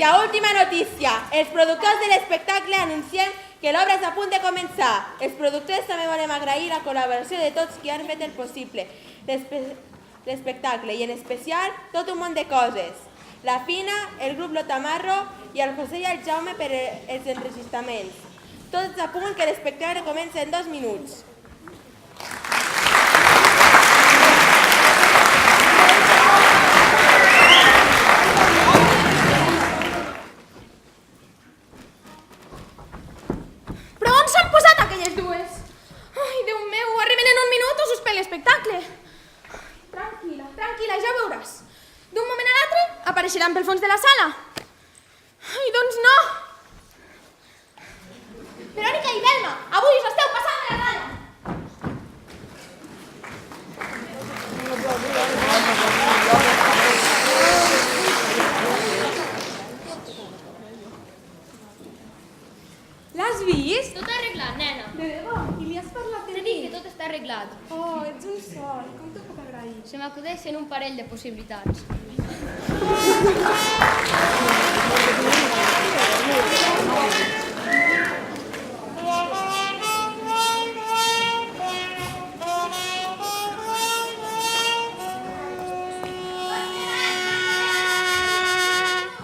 última notícia. Els productors de l'espectacle anunciem que l'obra és a punt de començar. Els productors també volem agrair la col·laboració de tots qui han fet el possible l'espectacle i en especial tot un munt de coses. La Fina, el grup Lotamarro i el José i el Jaume per els enregistraments. Tots a punt que l'espectacle comença en 2 minuts. Però on s'han posat aquelles dues? Ai, Déu meu, arriben en un minut o suspèn l'espectacle. Tranquil·la, tranquil·la, ja ho veuràs. D'un moment a l'altre apareixeran pel fons de la sala. Ai, doncs no. Verònica i Velma, avui us esteu passant a la gana. L'has vist? Tot arreglat, nena. De debò? I li has parlat de T'he dit que tot està arreglat. Oh, ets un sol. Com t'ho puc agrair? Se m'acudeixen un parell de possibilitats.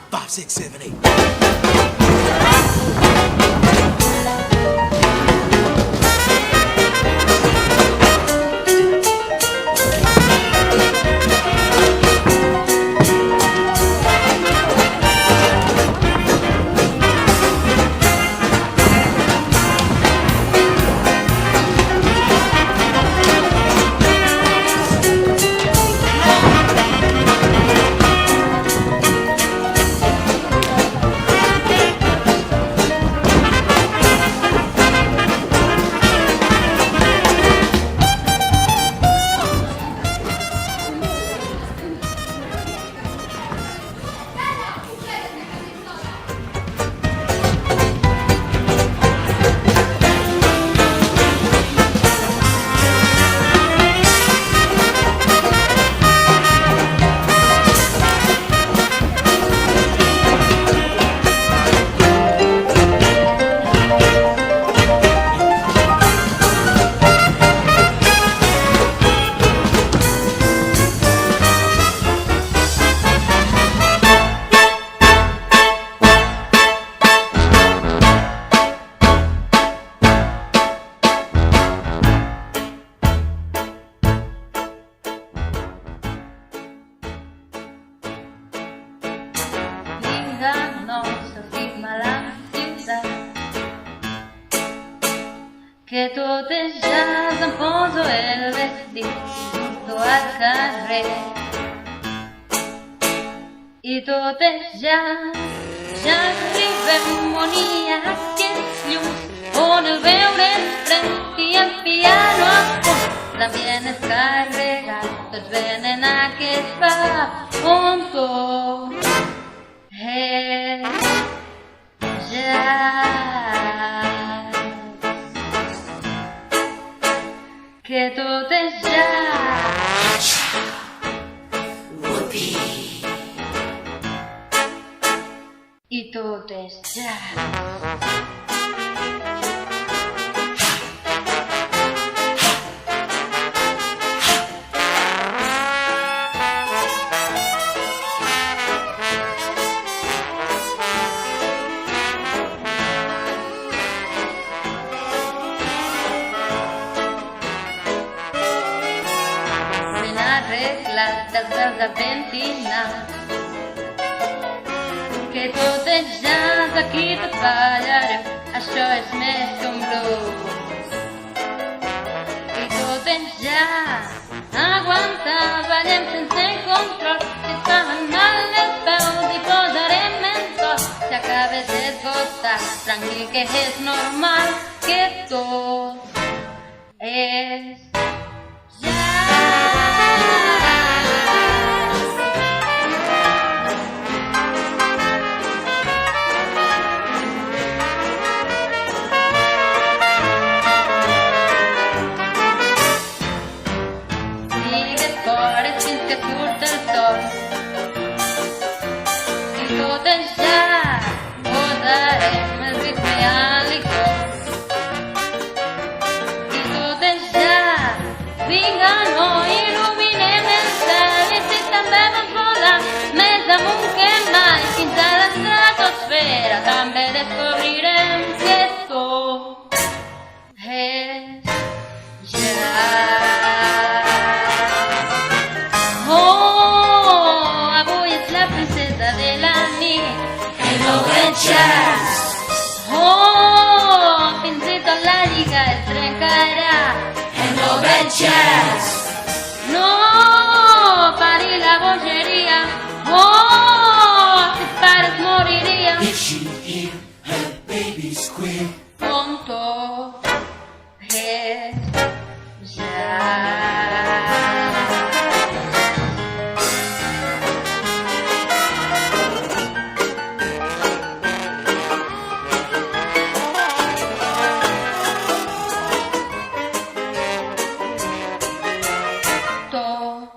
Five, six, seven, eight. Que tot és jazz, em poso el vestit, surto al carrer. I tot és jazz, ja arribem on hi ha aquests llums, on el veure és fred i el piano a punt. L'ambient és carregat, tots venen a aquest bar on tot és jazz. Que tot és jazz. I tot és jazz. Dels apentinats, que tot és jazz, aquí tot ballarem, això és més que un blues. I tot és jazz, aguanta, ballem sense control, si et fan mal els peus i posarem mentol. Si acabes d'esgotar, tranquil que és normal, que tot és que surt el sol i tot és jazz. vinga, no il·luminem el cel i si també vols volar més amunt que mai fins a l'estratosfera també descobrirem que tot és jazz. Oh, avui ets la princesa de la nit en el gran jazz. Oh, fins i tot la lliga es trencarà en el gran jazz. No pari la bogeria, oh, si pares moriria. If she hear her baby squeal, Com tot és jazz. Tot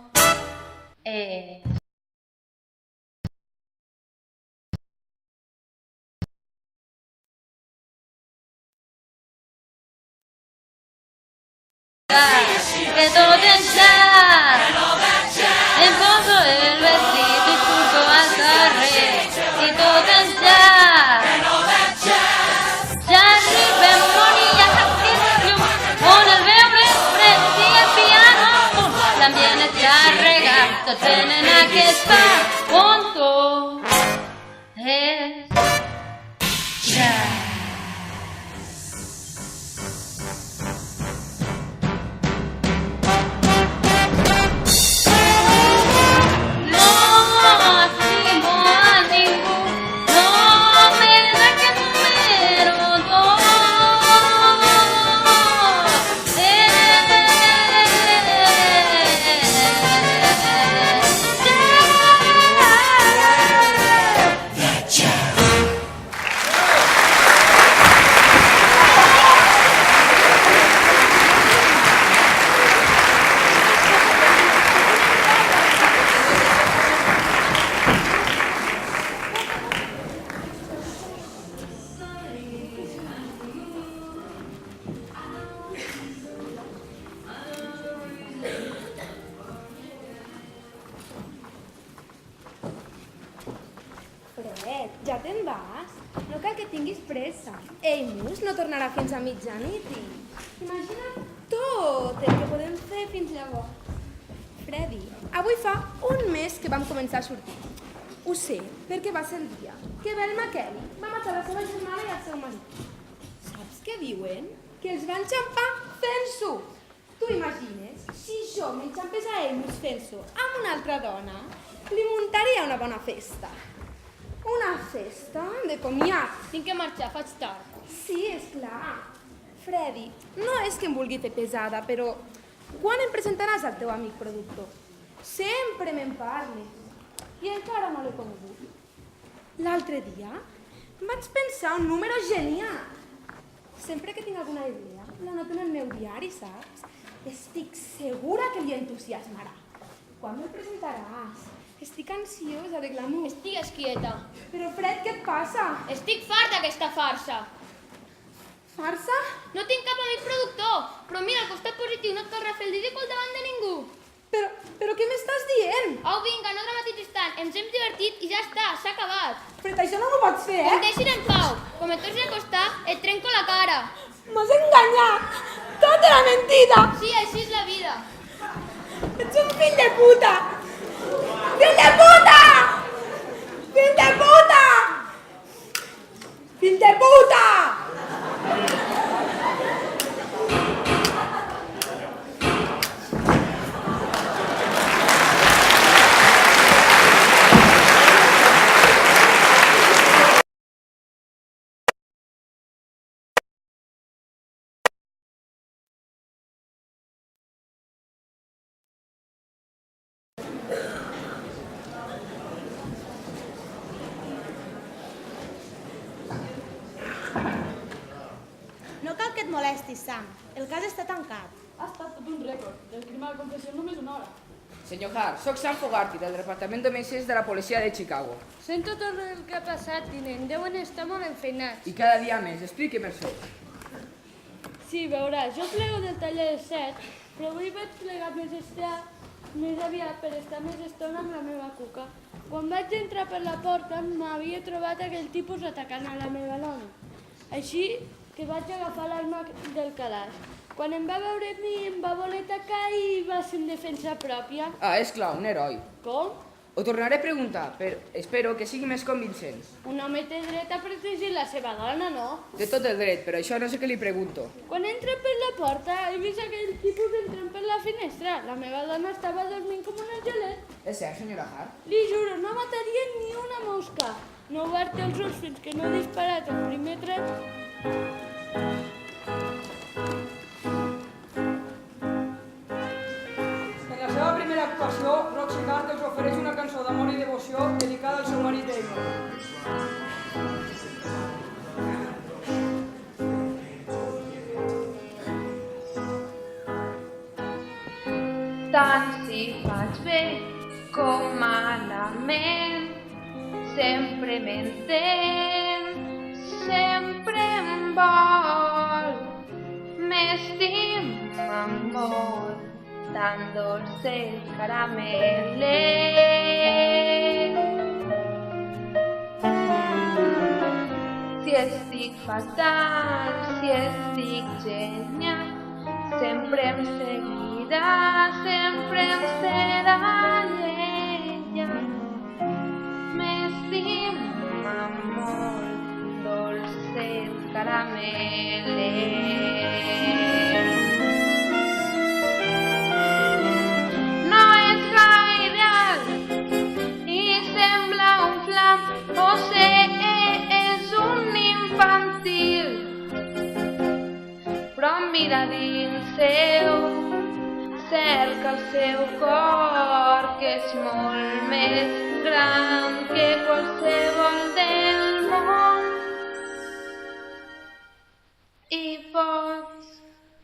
és que tot és jazz. Em poso el vestit i surto al carrer i tot és jazz. Ja arribem on hi ha aquest llum, on el veure fred i el piano l'ambient és carregat, tots tenen aquest pa on tot és jazz. No estimo a ningú, no me da que número dos. Fred, ja te'n vas? No cal que tinguis pressa. Eimus no tornarà fins a mitjanit i... Imagina't tot el que podem fer fins llavors. Freddy, avui fa un mes que vam començar a sortir. Ho sé, perquè va ser el dia que Velma Kelly va matar la seva germana i el seu marit. Saps què diuen? Que els van xampar fent-s'ho. Tu imagines, si jo m'enxampés a Eimus fent-s'ho amb una altra dona, li muntaria una bona festa. Una festa de comiat. Tinc que marxar, faig tard. Sí, és clar. Freddy, no és que em vulgui fer pesada, però quan em presentaràs al teu amic productor? Sempre me'n parles. I encara no l'he conegut. L'altre dia vaig pensar un número genial. Sempre que tinc alguna idea, la noto en el meu diari, saps? Estic segura que li entusiasmarà. Quan me'l presentaràs? Estic ansiosa de glamour. Estigues quieta. Però Fred, què et passa? Estic fart d'aquesta farsa. Farsa? No tinc cap amic productor, però mira, el costat positiu no et cal refer el ridícul davant de ningú. Però què m'estàs dient? Au, vinga, no dramatitzis tant, ens hem divertit i ja està, s'ha acabat. Fred, això no m'ho pots fer, Em deixin en pau. Com et tornis a acostar, et trenco la cara. M'has enganyat! Tot era mentida! Sí, així és la vida. Ets un fill de puta! Fill de puta! Fill de puta! Fill de puta! No cal que et molestis, Sam. El cas està tancat. Ha estat tot un rècord. Del crim a la confessió en només una hora. Senyor Hart, soc Sam Fogarty, del Departament d'Homicids de la Policia de Chicago. Sento tot el que ha passat, tinent. Deuen estar molt enfeinats. I cada dia més. Expliqui'm això. Sí, veuràs, jo plego del taller de 7 però avui vaig plegar més aviat per estar més estona amb la meva cuca. Quan vaig entrar per la porta m'havia trobat aquell tipus atacant a la meva dona. Així que vaig agafar l'arma del calaix. Quan em va veure a mi em va voler atacar i va ser en defensa pròpia. Ah, és clar, un heroi. Com? Ho tornaré a preguntar, però espero que sigui més convincent. Un home té dret a protegir la seva dona, no? Té tot el dret, però això no sé què li pregunto. Quan entra per la porta he vist aquell tipus entrant per la finestra. La meva dona estava dormint com un angelet. És cert, senyora Hart? Li juro, no mataria ni una mosca. No obert els ulls fins que no he disparat el primer tret. En la seva primera actuació, Roxy Hart els ofereix una cançó d'amor i devoció dedicada al seu marit Damon. Tant si faig bé com malament, sempre m'entén, sempre em vol, m'estima molt, tan dolç el caramel. Si estic fatal, si estic genial, sempre em seguirà, sempre em serà lleial. M'estima molt, dolces carameles. No és gaire alt i sembla un flam, o sé, és un infantil, però mira dins seu, cerca el seu cor, que és molt més gran que qualsevol del món. I pots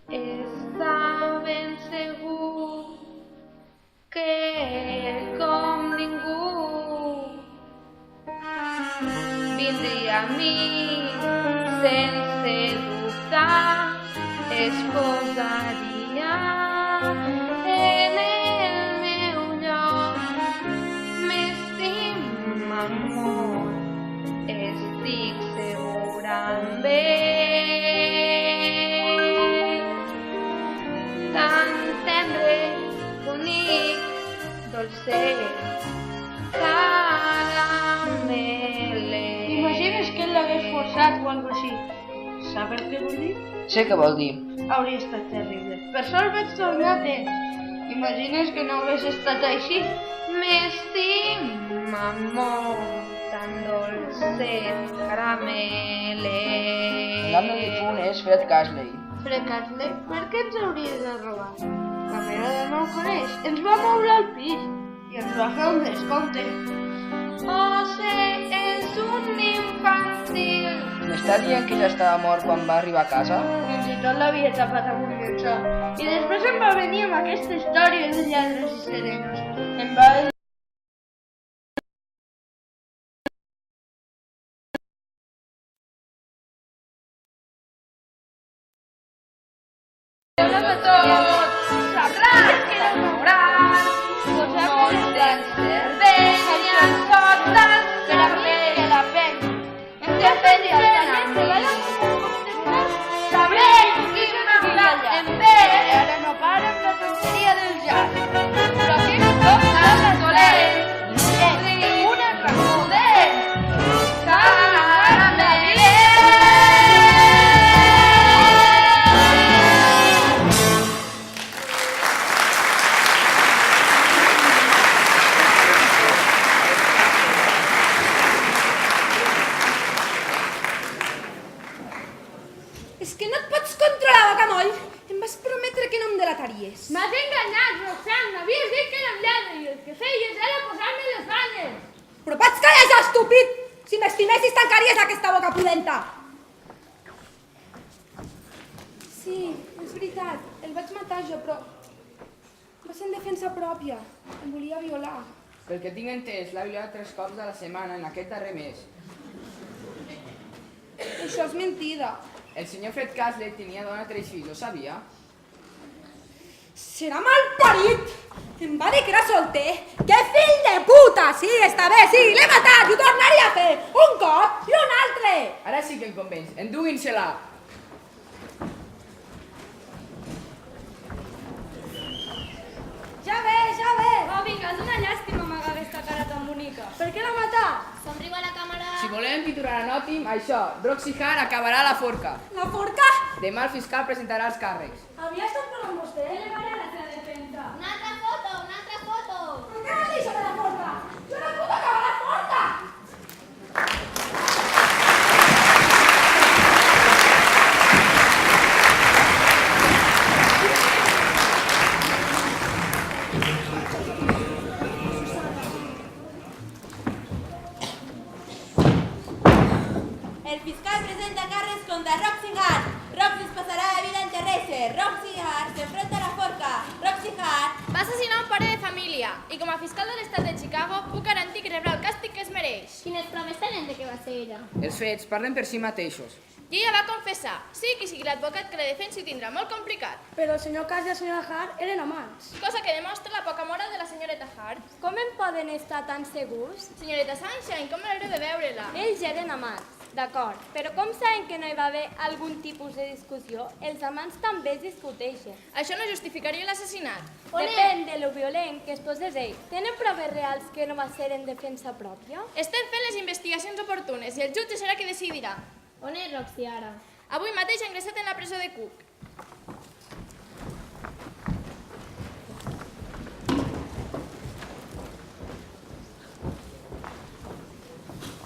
estar ben segur que com ningú vindria a mi sense dubtar, es posaria en el meu lloc. M'estima molt, estic segura amb ell. Tan tendre, bonic, dolcer, caramele. T'imagines que ell l'hagués forçat o alguna així? Saber què vol dir? Sé què vol dir. Hauria estat terrible. Per sort vaig tornar a temps. T'imagines que no hagués estat així? M'estima molt, tan dolcet caramele. El meu difunt és Fred Casley. Fred Casley, per què ens hauries de robar? La meva dona no el coneix. Ens va moure al pis i ens va fer un descompte. Oh, sé, és un infantil. M'està dient que ja estava mort quan va arribar a casa? Fins i tot l'havia tapat amb un llençol. I després em va venir amb aquesta història de lladres i serenos. Em va dir... Hola a tots! Sabràs que l'enamorat no tens cervell en sotes que la pell. Em té fet sabrell i una playa en verd. Ara no para amb la tonteria del jazz. Però que no tot és dolent. Una recordem caramel. És que no et pots controlar, bocamoll! Em vas prometre que no em delataries. M'has enganyat, Roxanne. M'havies dit que era un lladre i el que feies era posar-me les banyes. Però pots callar ja, estúpid! Si m'estimessis tancaries aquesta boca pudenta! Sí, és veritat. El vaig matar jo, però... va ser en defensa pròpia. Em volia violar. Pel que tinc entès, l'ha violat 3 cops a la setmana en aquest darrer mes. Això és mentida. El senyor Fred Casley tenia dona 3 fills, ho sabia? Serà malparit! Em va dir que era solter. Que fill de puta! Sí, està bé, sí, l'he matat i ho tornaria a fer! Un cop i un altre! Ara sí que em convenç. Enduguin-se-la. Ja ve, ja ve! Va, vinga, és una llàstima amagar aquesta cara tan bonica. Per què l'ha matat? Somriu a la càmera. Si volem titular anòtim, això, Roxy Hart acabarà a la forca. La forca? Demà el fiscal presentarà els càrrecs. Havia estat parlant vostè? Elevaré la seva defensa. Una altra foto, una altra foto. Encara has deixat de la forca! Jo no puc acabar la forca! El fiscal presenta càrrecs contra Roxy Hart. Roxy es passarà de vida en terrestre. Roxy Hart s'enfronta a la forca. Roxy Hart Va assassinar un pare de família i com a fiscal de l'estat de Chicago puc garantir que rebrà el càstig que es mereix. Quines proves tenen de que va ser ella? Els fets parlen per si mateixos. I ella va confessar. Sí que sigui l'advocat que la defensi ho tindrà molt complicat. Però el senyor Cas i la senyora Hart eren amants. Cosa que demostra la poca moral de la senyoreta Hart. Com en poden estar tan segurs? Senyoreta Sunshine, com m'alegro de veure-la. Ells eren amants, d'acord, però com saben que no hi va haver algun tipus de discussió? Els amants també es discuteixen. Això no justificaria l'assassinat. Depèn de lo violent que es posés ell. Tenen proves reals que no va ser en defensa pròpia? Estem fent les investigacions oportunes i el jutge serà qui decidirà. On és Roxy ara? Avui mateix ha ingressat en la presó de Cook.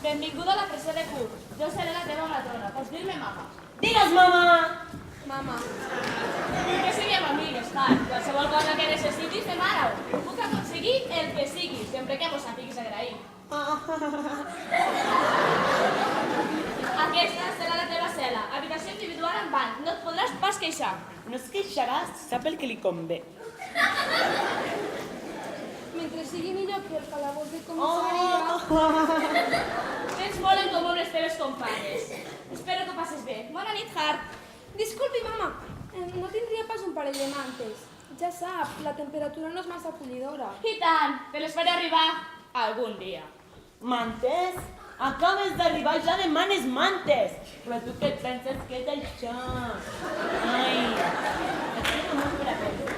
Benvinguda a la presó de Cook. Jo seré la teva matrona. Pots dir-me mama. Digues, mama! Mama. Que siguem amigues, Hart. Qualsevol cosa que necessitis, demana-ho. Puc aconseguir el que sigui, sempre que mos sapiguis agrair. Aquesta serà la teva cel·la. Habitació individual amb bany. No et podràs pas queixar. No es queixaràs, sap el que li convé. Mentre sigui millor que el calabós de comissaria... Tens molt en comú amb les teves companyes. Espero que ho passes bé. Bona nit, Hart. Disculpi, mama, no tindria pas un parell de mantes. Ja sap, la temperatura no és massa acollidora. I tant, te les faré arribar algun dia. Mantes? Acabes d'arribar, ja demanes mantes. Però tu què et penses que és això? Ai, això només per aprendre.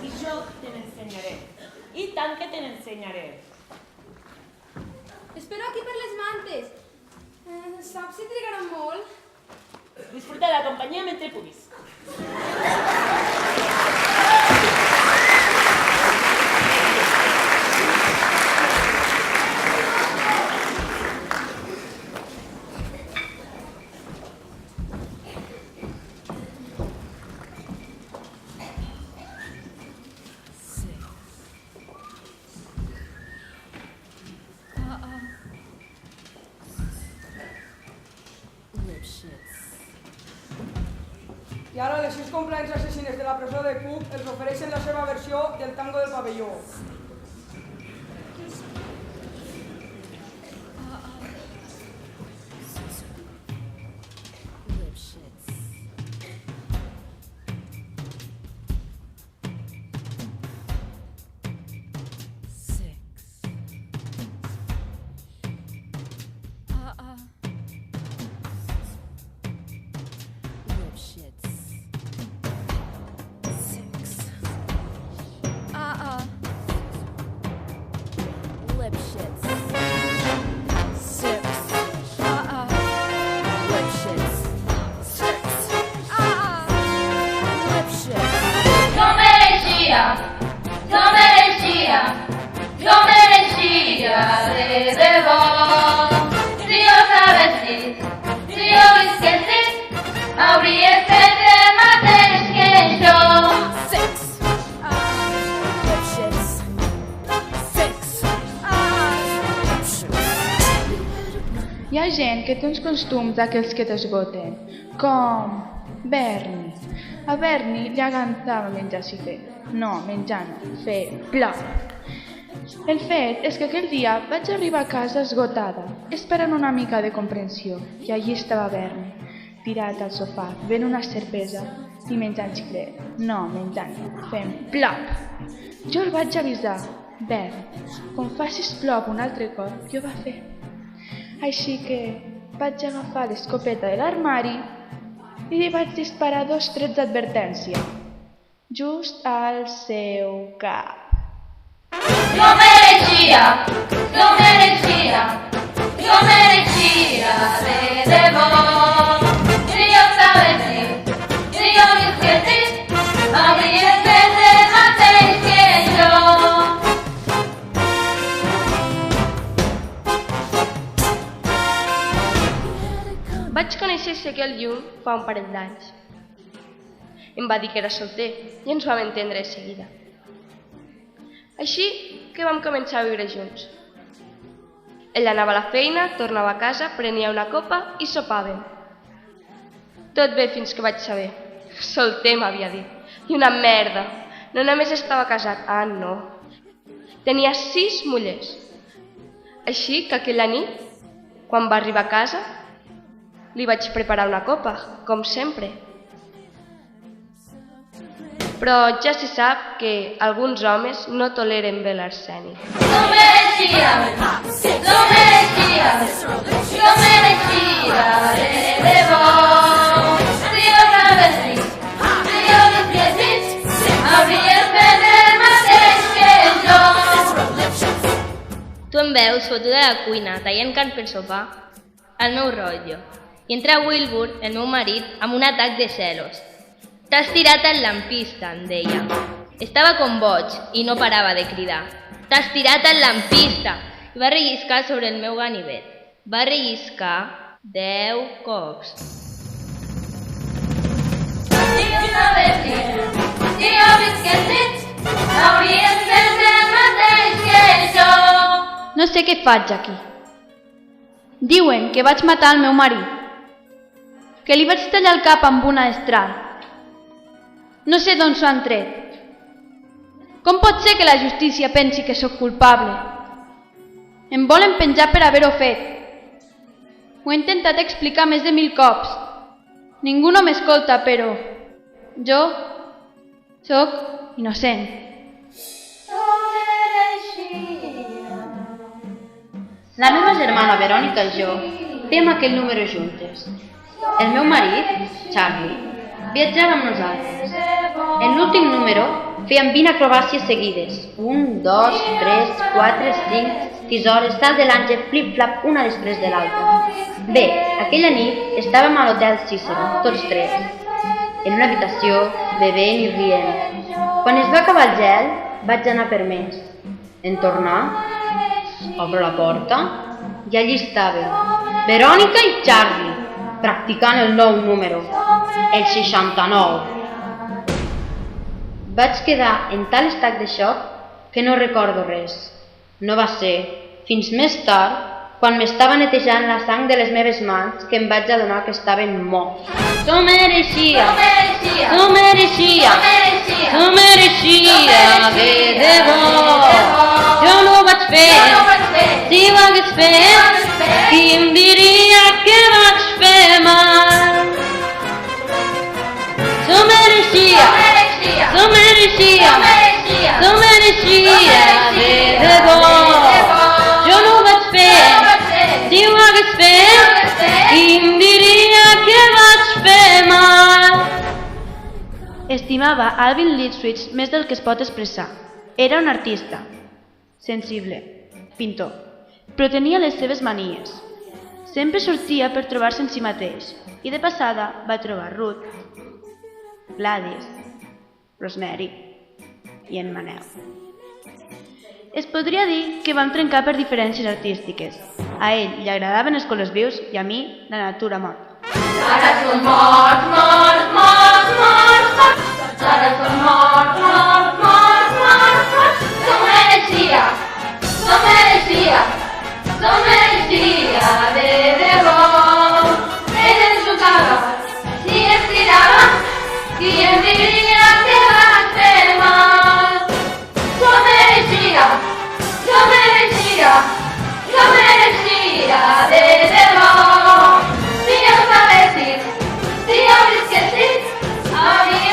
I jo te n'ensenyaré. I tant que te n'ensenyaré. Espero aquí per les mantes. Saps si trigarà molt? Disfruta de la companyia mentre puguis. I ara les 6 complaents assassines de la presó de Cook els ofereixen la seva versió del tango del pavelló. Hi ha gent que té uns costums d'aquells que t'esgoten, com Bernie. A Bernie li agradava menjar si fer. No, menjar no, fer plor. El fet és que aquell dia vaig arribar a casa esgotada, esperant una mica de comprensió, i allí estava Bernie, tirat al sofà, bevent una cervesa, i menjant xiclet. No, menjant, fent plop. Jo el vaig avisar. Bern, quan facis plop un altre cop, jo va fer. Així que vaig agafar l'escopeta de l'armari i li vaig disparar 2 trets d'advertència. Just al seu cap. Lo merecía, lo merecía, lo merecía de debò. Si jo sabés si jo visquessis, hauries fet el mateix que jo. Vaig conèixer Ezequiel Jung fa un parell d'anys. Em va dir que era solter i ens vam entendre de seguida. Així que vam començar a viure junts. Ell anava a la feina, tornava a casa, prenia una copa i sopàvem. Tot bé fins que vaig saber. Solter, m'havia dit. I una merda. No només estava casat. Ah, no. Tenia 6 mullers. Així que aquella nit, quan va arribar a casa, li vaig preparar una copa, com sempre. Però ja se sap que alguns homes no toleren bé l'arsènic. Lo merecía, lo merecía, lo merecía de debò. Si jo sabessis, si jo visquessis, hauries fet el mateix que jo. Tu em veus fotuda a la cuina, tallant carn per sopar? El meu rotllo. I entra Wilbur, el meu marit, amb un atac de celos. T'has tirat al lampista, em deia. Estava com boig i no parava de cridar. T'has tirat al lampista! I va relliscar sobre el meu ganivet. Va relliscar 10 cops. Si jo sabessis, si jo visquessis, hauries fet el mateix que jo. No sé què faig aquí. Diuen que vaig matar el meu marit, que li vaig tallar el cap amb una destral. No sé d'on s'ho han tret. Com pot ser que la justícia pensi que sóc culpable? Em volen penjar per haver-ho fet. Ho he intentat explicar més de 1000 cops. Ningú no m'escolta, però jo sóc innocent. La meva germana Verònica i jo fèiem aquell número juntes. El meu marit, Charlie, viatjava amb nosaltres. En l'últim número fèiem 20 acrobàcies seguides. 1, 2, 3, 4, 5, 6 hores, tal de l'àngel, flip-flap, una després de l'altra. Bé, aquella nit estàvem a l'hotel Cicero, tots 3, en una habitació, bevent i rient. Quan es va acabar el gel, vaig anar per més. En tornar, obro la porta i allí estaven Verònica i Charlie, practicant el nou número, el 69. Vaig quedar en tal estat de xoc que no recordo res. No va ser fins més tard, quan m'estava netejant la sang de les meves mans, que em vaig adonar que estaven morts. S'ho mereixia, s'ho mereixia, s'ho mereixia de debò. Jo no ho vaig fer, si ho hagués fet, qui em diria que vaig fer mal? S'ho mereixia, s'ho mereixia, s'ho mereixia de debò. Jo no ho vaig fer, si ho hagués fet, qui em diria que vaig fer mal? Estimava Alvin Lipswich més del que es pot expressar. Era un artista, sensible, pintor, però tenia les seves manies. Sempre sortia per trobar-se en si mateix i de passada va trobar Ruth, Gladys, Rosemary i en Manel. Es podria dir que vam trencar per diferències artístiques. A ell li agradaven els colors vius i a mi la natura morta. Ara som morts, morts, morts, morts, morts. Ara som morts, morts, morts, morts, morts. S'ho mereixia, s'ho mereixia, s'ho mereixia de debò. Ell ens jugava, si es tirava, qui em diria que vaig fer mal? S'ho mereixia, s'ho mereixia, s'ho mereixia de debò. Si ho sabessis, si ho visquessis, hauria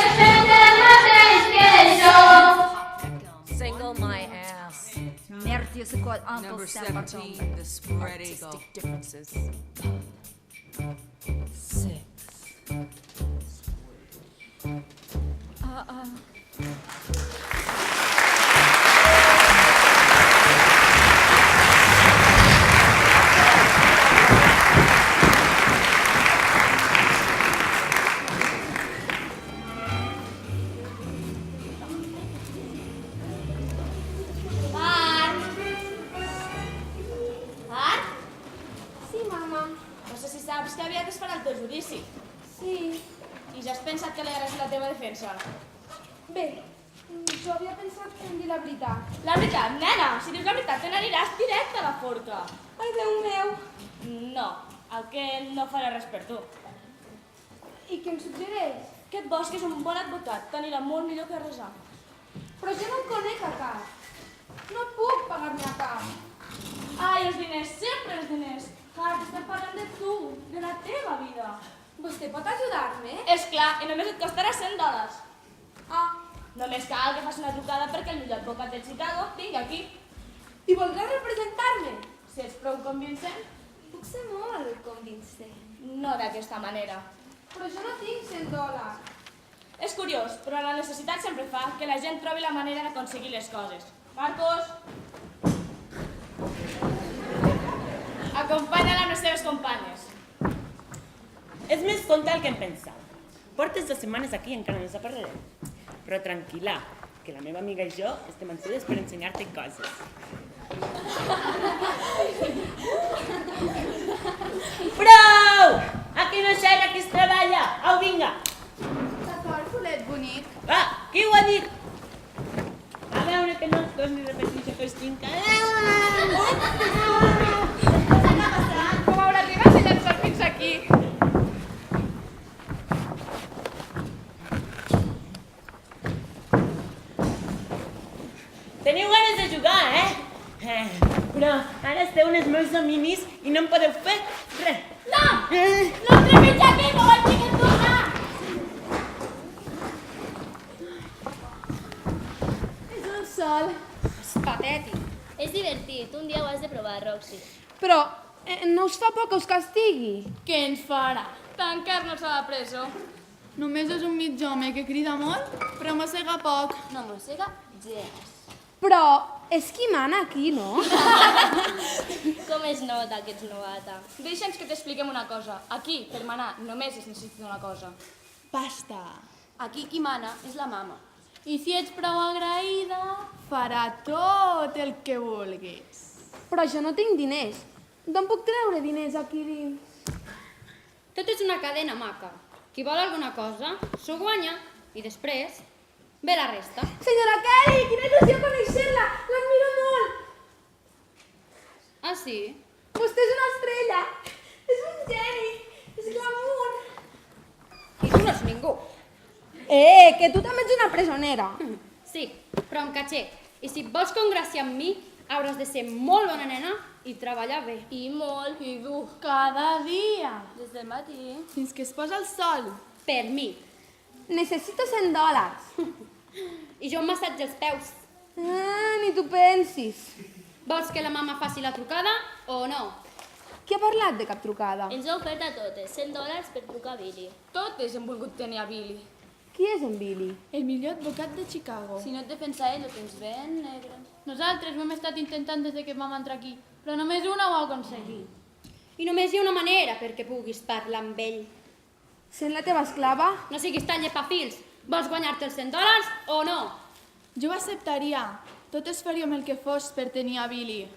c'est quoi Uncle Number Sam 17, the spread eagle. Artistic differences. 6. Art? Sí, mama. No sé si saps que aviat es farà el teu judici. Sí. I ja has pensat que alegraràs la teva defensa? Bé, jo havia pensat en dir la veritat. La veritat, nena, si dius la veritat te n'aniràs directe a la forca. Ai, Déu meu. No, el que no farà res per tu. I què em suggereix? Que et busquis un bon advocat, t'anirà molt millor que resar. Però jo no em conec a cap. No puc pagar-me a cap. Ai, els diners, sempre els diners. Hart, estem parlant de tu, de la teva vida. Vostè pot ajudar-me? És clar, i només et costarà $100. Ah. Només cal que faci una trucada perquè el millor advocat de Chicago vingui aquí. I voldrà representar-me? Si ets prou convincent. Puc ser molt convincent. No d'aquesta manera. Però jo no tinc $100. És curiós, però la necessitat sempre fa que la gent trobi la manera d'aconseguir les coses. Marcos! Acompanya-la amb les teves companyes. És més tonta del que em pensava. Portes 2 setmanes aquí i encara no s'aparlarem. Però tranquil·la, que la meva amiga i jo estem ansioses per ensenyar-te coses. Prou! Aquí no xerra, aquí es treballa. Au, vinga. D'acord, fulet bonic. Va, qui ho ha dit? A veure que no es torni a repetir això que es tinca. Com haurà arribat a llançar fins aquí? Teniu ganes de jugar, Però ara esteu en els meus dominis i no em podeu fer res. No! No em trepitja aquí, com el xiquet tornar! És un sol. És patètic. És divertit, un dia ho has de provar, Roxy. Però no us fa por que us castigui? Què ens farà? Tancar-nos a la presó. Només és un mig home que crida molt, però mossega poc. No mossega gens. Però és qui mana aquí, no? Com es nota que ets novata? Deixa'ns que t'expliquem una cosa. Aquí, per manar, només es necessita una cosa. Pasta. Aquí qui mana és la mama. I si ets prou agraïda, farà tot el que vulguis. Però jo no tinc diners. D'on puc treure diners aquí dins? Tot és una cadena maca. Qui vol alguna cosa, s'ho guanya. I després, ve la resta. Senyora Kelly, quina il·lusió conèixer-la! L'admiro molt! Ah, sí? Vostè és una estrella! És un geni! És glamour! I tu no ets ningú. Que tu també ets una presonera. Sí, però amb caché. I si vols congraciar amb mi, hauràs de ser molt bona nena i treballar bé. I molt. I dur cada dia. Des del matí. Fins que es posa el sol. Per mi. Necessito $100. I jo un massatge als peus. Ni t'ho pensis. Vols que la mama faci la trucada o no? Qui ha parlat de cap trucada? Ens ha ofert a totes $100 per trucar a Billy. Totes hem volgut tenir a Billy. Qui és en Billy? El millor advocat de Chicago. Si no et defensa ell, ho tens ben negre. Nosaltres ho hem estat intentant des que vam entrar aquí, però només una ho ha aconseguit. I només hi ha una manera perquè puguis parlar amb ell. Sent la teva esclava? No siguis tan llepafils. Vols guanyar-te els $100 o no? Jo ho acceptaria. Totes faríem el que fos per tenir a Billy.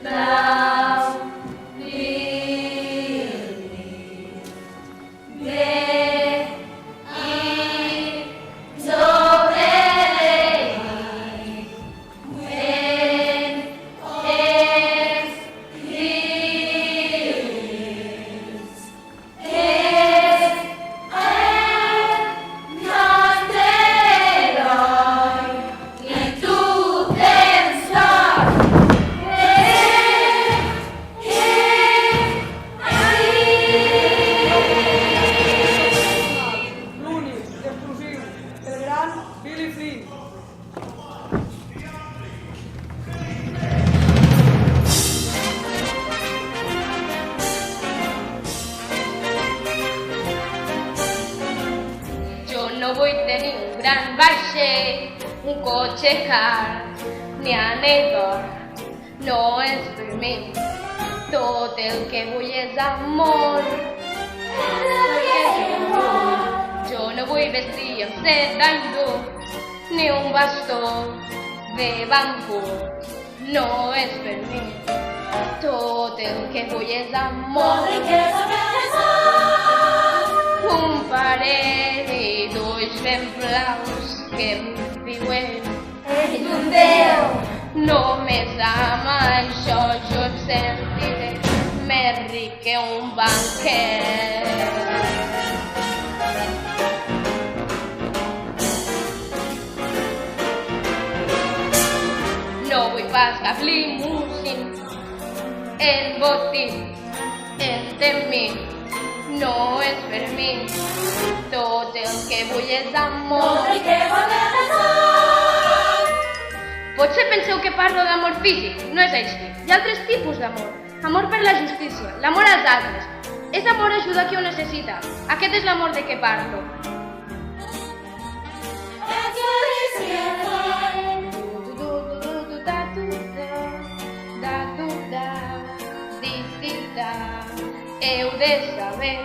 La aixecar, ni anèdor, no és per mi. Tot el que vull és amor. Jo no vull vestir amb seda hindú, ni un bastó de bambú. No és per mi. Tot el que vull és amor. Un parell d'ulls ben blaus que em diuen ell un Déu. Només amb això jo em sentiré més ric que un banquer. No vull pas cap limusín, el botí és de mi, no és per mi. Tot el que vull és amor. Potser penseu que parlo d'amor físic, no és així. Hi ha altres tipus d'amor. Amor per la justícia, l'amor als altres. És amor a ajudar qui ho necessita. Aquest és l'amor de què parlo. Heu de saber,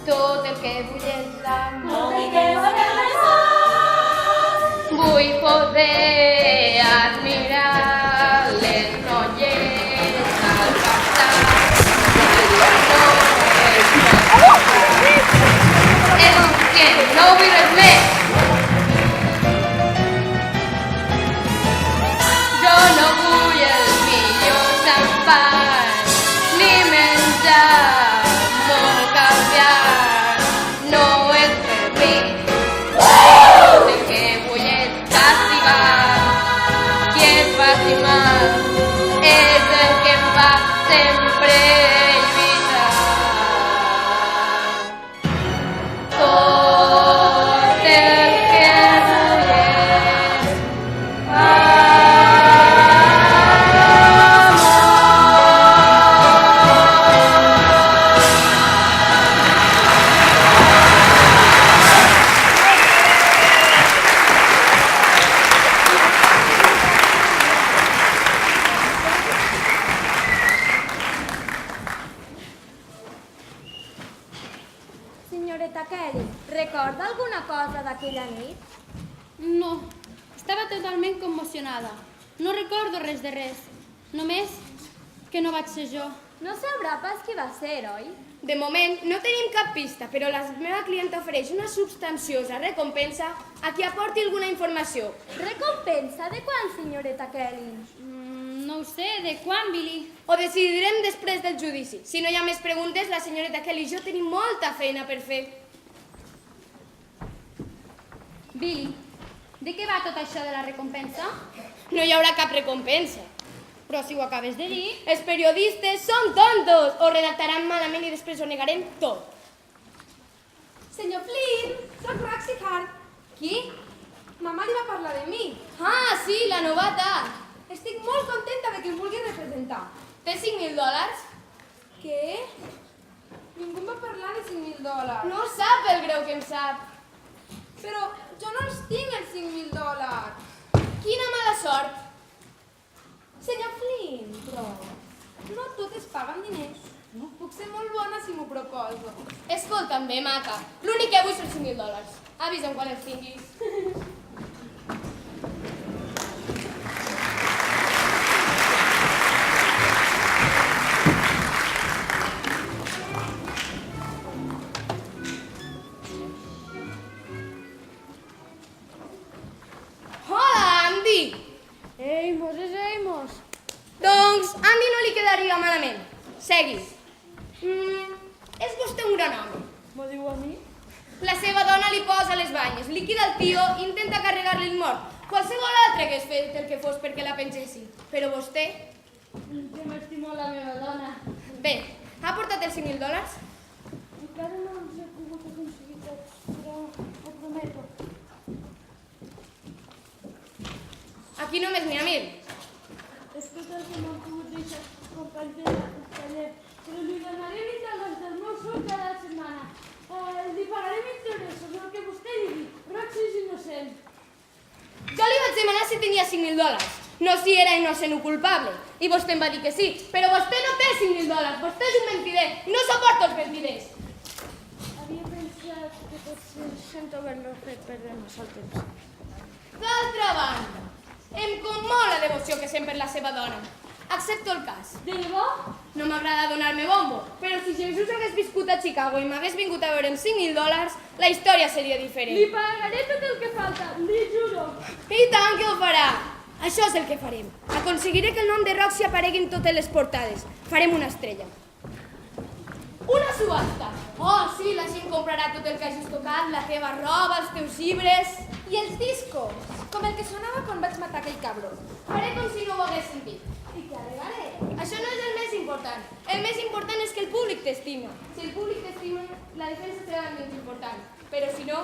tot el que vull és amor. Vull poder admirar les noies al passat. És suficient, no vull res més. Jo no vull els millors empars, ni menjar molt caviar. No és per mi. El que vull és castigar. Qui es faci mal és el que em va sempre lluitar. Tot el que vull és Senyoreta Kelly, recorda alguna cosa d'aquella nit? No, estava totalment commocionada. No recordo res de res. Només que no vaig ser jo. No sabrà pas qui va ser, oi? De moment no tenim cap pista, però la meva clienta ofereix una substanciosa recompensa a qui aporti alguna informació. Recompensa de quan, senyoreta Kelly? No ho sé, de quan, Billy? Ho decidirem després del judici. Si no hi ha més preguntes, la senyoreta Kelly i jo tenim molta feina per fer. Billy, de què va tot això de la recompensa? No hi haurà cap recompensa. Però si ho acabes de dir... Els periodistes són tontos! Ho redactaran malament i després ho negarem tot. Senyor Flynn, soc Roxy Hart. Qui? Mamà li va parlar de mi. Ah, sí, la novata. Estic molt contenta de que em vulgui representar. Té $5.000? Què? Ningú em va parlar de $5.000. No sap el greu que em sap. Però jo no els tinc, els $5.000. Quina mala sort. Senyor Flynn, però no tot es paga amb diners. No puc ser molt bona si m'ho proposo. Escolta'm bé, maca. L'únic que vull són $5.000. Avisa'm quan els tinguis. Hola, Andy! Eimos, és Eimos. Doncs a Andy no li quedaria malament. Segui. És vostè un gran home. M'ho diu a mi? La seva dona li posa les banyes, liquida el tio i intenta carregar-li el mort. Qualsevol altre hagués fet el que fos perquè la pengessin. Però vostè... Que m'estimo la meva dona. Bé, ha portat els $5.000? Encara no els he pogut aconseguir tots, però ho prometo. Aquí només n'hi ha 1.000. És tot el que m'han pogut deixar compartir al taller, però li donaré $20 del meu sou cada setmana. Li pagaré $20, el que vostè digui. Roxy és innocent. Jo li vaig demanar si tenia $5.000, no si era innocent o culpable. I vostè em va dir que sí, però vostè no té $5.000, vostè és un mentider, i no suporto els mentiders. Havia pensat que potser sento haver-lo fet perdre massa el temps. D'altra banda, em commou la devoció que sent per la seva dona. Accepto el cas. De debò? No m'agrada donar-me bombo, però si Jesús hagués viscut a Chicago i m'hagués vingut a veure amb $5.000, la història seria diferent. Li pagaré tot el que falta, li juro. I tant que ho farà. Això és el que farem. Aconseguiré que el nom de Roxy aparegui en totes les portades. Farem una estrella. Una subhasta. Oh, sí, la gent comprarà tot el que hagis tocat, la teva roba, els teus llibres... I els discos, com el que sonava quan vaig matar aquell cabró. Faré com si no ho hagués sentit. I què arreglaré? Això no és el més important. El més important és que el públic t'estima. Si el públic t'estima, la defensa serà el més important. Però si no,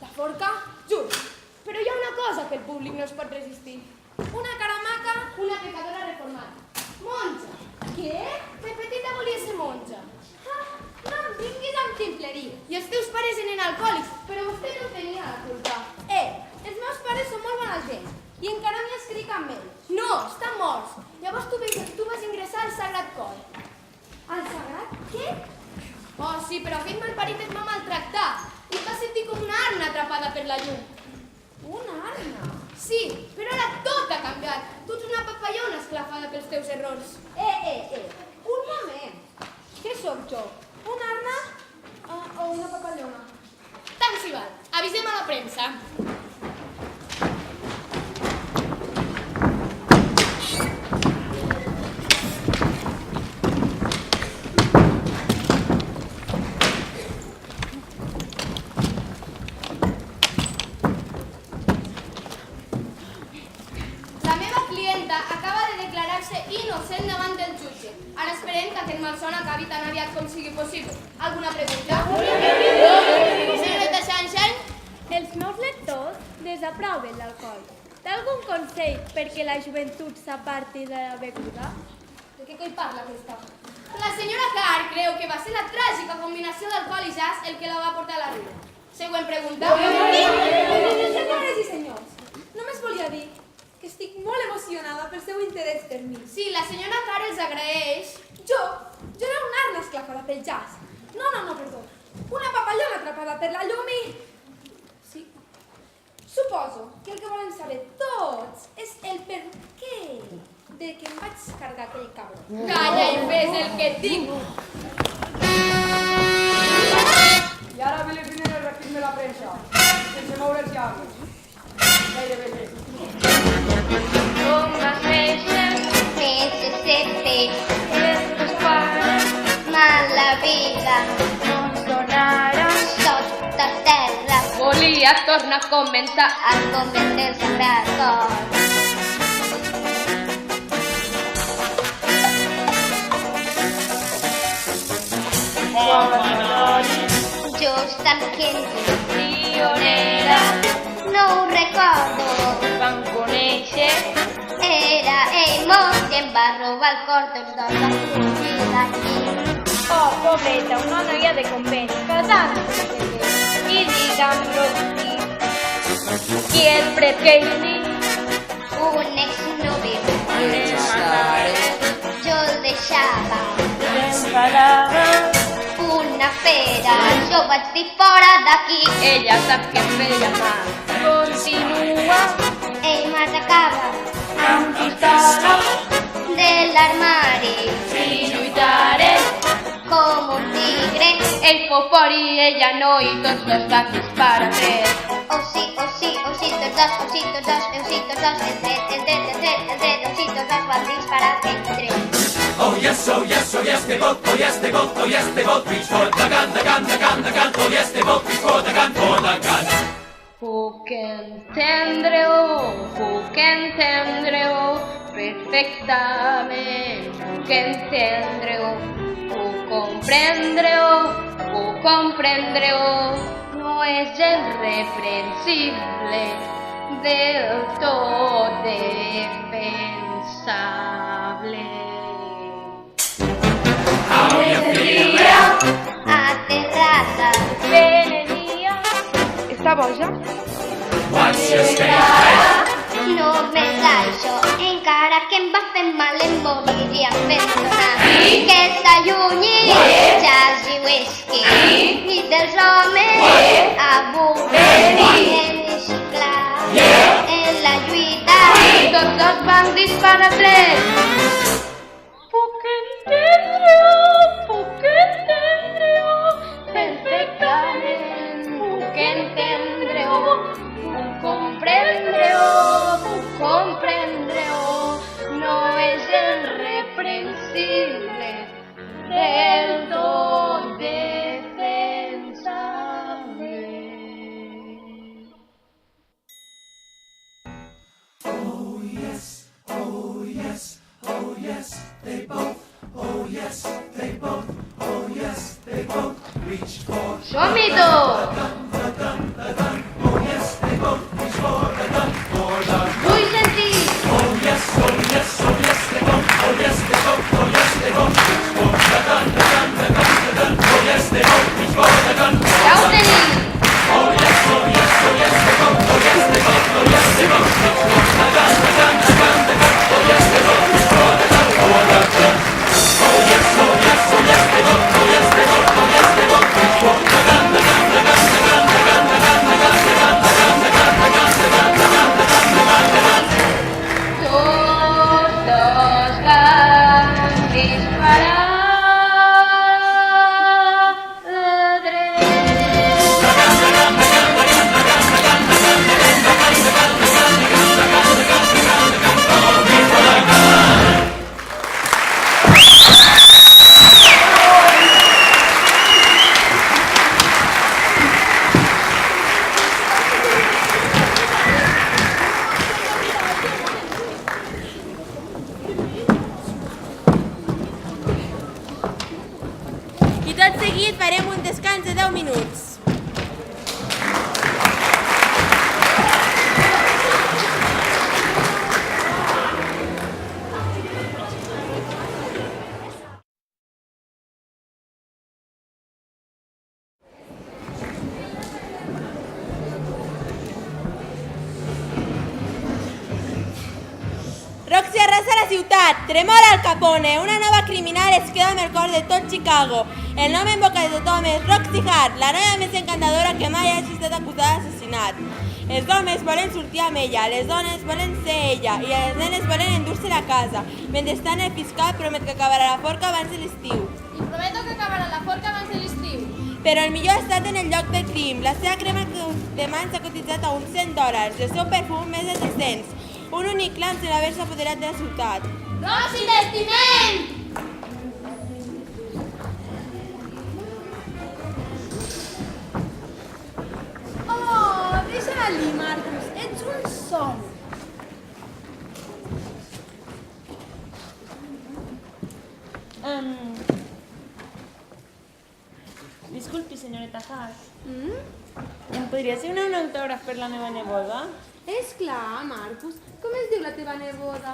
la forca, just. Però hi ha una cosa que el públic no es pot resistir. Una caramaca, una pecadora reformada. Monja. Què? De petita volia ser monja. No em vinguis amb ximpleria. I els teus pares eren alcohòlics, però vostè no tenia la culpa. Els meus pares són molt bona gent i encara m'hi escric amb ells. No, estan morts. Llavors tu vas ingressar al Sagrat Cor. Al Sagrat? Què? Oh, sí, però aquell malparit et va maltractar i et va sentir com una arna atrapada per la llum. Una arna? Sí, però ara tot ha canviat. Tu ets una papallona esclafada pels teus errors. Un moment. Què sóc jo? Una arna o una papallona? Tant s'hi val. Avisem a la premsa. La meva clienta acaba de declarar-se innocent davant del jutge. Ara esperem que aquest malson acabi tan aviat com sigui possible. Alguna pregunta? Senyoreta Sunshine? Els meus lectors desaproven l'alcohol. Té algun consell perquè la joventut s'aparti de la beguda? De què coi parla aquesta? La senyora Carr creu que va ser la tràgica combinació d'alcohol i jazz el que la va portar a la ruïna. Següent pregunta. Senyores i senyors, només volia dir que estic molt emocionada pel seu interès per mi. Sí, la senyora Carr els agraeix. Jo era una arna esclafada pel jazz. No, perdó. Una papallona atrapada per la llum i... Sí. Suposo que el que volen saber tots és el per què de que em vaig carregar aquell cabró. Calla i fes el que et dic. I ara ve l'efímer el requim de la premsa, sense moure els llavis. Gairebé bé. Com vas néixer, Mississippi, estos pares mala vida, no ens donaran. sota terra, Volia tornar a començar. al convent del Sagrat Cor. Just amb Kennedy, Pionera, no ho recordo, vam conèixer. era ell molt que em va robar el cor, tots dos vam fugir d'aquí. Oh, pobreta, una noia de convent, que tant I digue'm-lo qui el pretengui. Un exnòvio, El mataré. jo el deixava, M'enfadava. una fera, jo vaig dir fora d'aquí. Ella sap que em feia mal. Continua Ell m'atacava amb pistola. de l'armari, I lluitaré. com un tigre. Ell fou fort i ella no, i tots dos van disparar tres. Oh sí, tots dos, oh sí, tots dos, el dret, oh sí, tots dos van disparar entre. Oh yes, oh yes, oh yes, they both, oh yes, they both, oh yes, they both reach for the gun, the gun, the gun, the gun. Oh yes, they both reach for the gun, for the gun. Puc entendre-ho perfectament, puc entendre-ho, puc comprendre-ho, no és gens reprensible, del tot defensable. How you feeling? Aterrada, Venenia, Està boja? Watch your step. Només això, encara que em va fer mal, em moriria fent sonar. Que s'allunyi, jazz i whisky, i dels homes abundant en xiclar. En la lluita, tots dos van disparar tres. Puc entendre-ho perfectament. Puc entendre-ho, puc comprendre-ho. No és irreprensible, del tot defensable. Oh yes, oh yes, oh yes, they both. Oh yes, they both. Oh yes, they both reach for Som-hi the tots! gun. Oh yes, they both reach for the gun. Vull sentir! Oh yes, oh yes, oh yes, they both. Oh yes, they both. Oh yes, they both reach for the gun. Oh yes, they both reach for the gun. Ja ho tenim! Oh yes, oh yes, oh yes, they both. Oh yes, they both. Oh yes, they both reach for the gun. Oh yes, they both reach for the gun. Oh yes, oh yes, oh yes, they both. Oh yes, they both. Oh yes, they both reach for the gun. Tots dos van disparar I tot seguit farem un descans de 10 minuts. Roxy arrasa la ciutat, tremola el Capone, una nova criminal es queda amb el cor de tot Chicago. El nom en boca de tothom és Roxy Hart, la noia més encantadora que mai hagi estat acusada d'assassinat. Els homes volen sortir amb ella, les dones volen ser ella i les nenes volen endur-se-la a casa. Mentrestant el fiscal promet que acabarà la forca abans de l'estiu. I prometo que acabarà la forca abans de l'estiu. Però el millor ha estat en el lloc del crim. La seva crema de mans s'ha cotitzat a uns $100, el seu perfum més de 300. Un únic clan sense haver-se apoderat de la ciutat. Roxy, t'estimem! Oh, deixa-la allí, Marcus. Ets un sol. Disculpi, senyoreta Hart. Em podria signar un autògraf per la meva neboda? És clar, Marcus. Com es diu la teva neboda?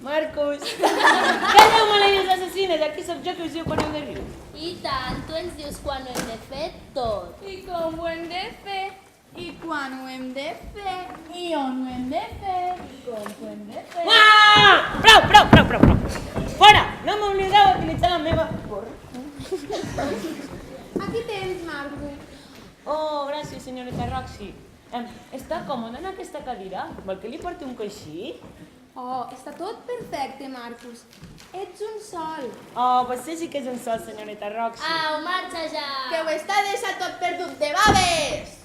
Marcus! Calleu, maleïdes assassines! Aquí sóc jo que us diu quan heu de riure. I tant, tu ens dius quan ho hem de fer tot. I com ho hem de fer? I quan ho hem de fer? I on ho hem de fer? I com ho hem de fer? Ah! Prou! Fora! No m'oblideu d'utilitzar la meva porra. Aquí tens, Marcus. Oh, gràcies, senyoreta Roxy. Està còmode en aquesta cadira? Vol que li porti un coixí? Oh, està tot perfecte, Marcus. Ets un sol. Oh, potser sí que és un sol, senyoreta Roxy. Au, marxa ja! Que ho està deixat tot perdut de baves!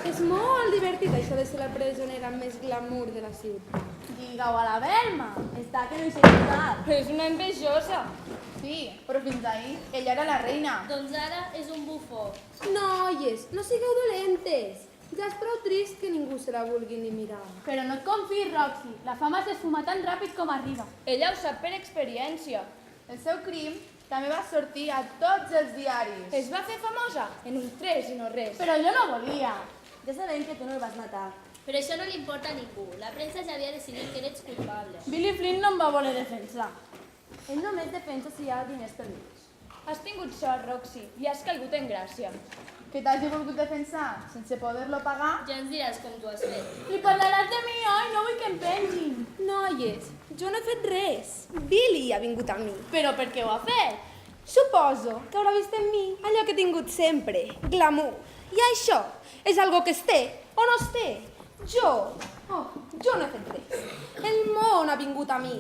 És molt divertit això de ser la presonera més glamour de la ciutat. Digue-ho a la Velma. Està que no hi sé estar. És una envejosa. Sí, però fins ahir ella era la reina. Doncs ara és un bufó. Noies, no sigueu dolentes. Ja és prou trist que ningú se la vulgui ni mirar. Però no et confiïs, Roxy. La fama s'esfuma tan ràpid com arriba. Ella ho sap per experiència. El seu crim també va sortir a tots els diaris. Es va fer famosa en un 3 i no res. Però jo no volia. Ja sabem que tu no el vas matar. Però això no li importa a ningú. La premsa ja havia decidit que eres culpable. Billy Flynn no em va voler defensar. Ell només defensa si hi ha diners per mig. Has tingut sort, Roxy, i has caigut en gràcia. Que t'hagi volgut defensar sense poder-lo pagar? Ja ens diràs com tu has fet. Li parlaràs de mi, oi? No vull que em pengin. Noies, jo no he fet res. Billy ha vingut a mi. Però per què ho ha fet? Suposo que haurà vist en mi allò que he tingut sempre, glamour. I això és algo que es té o no es té. Jo no he fet res. El món ha vingut a mi.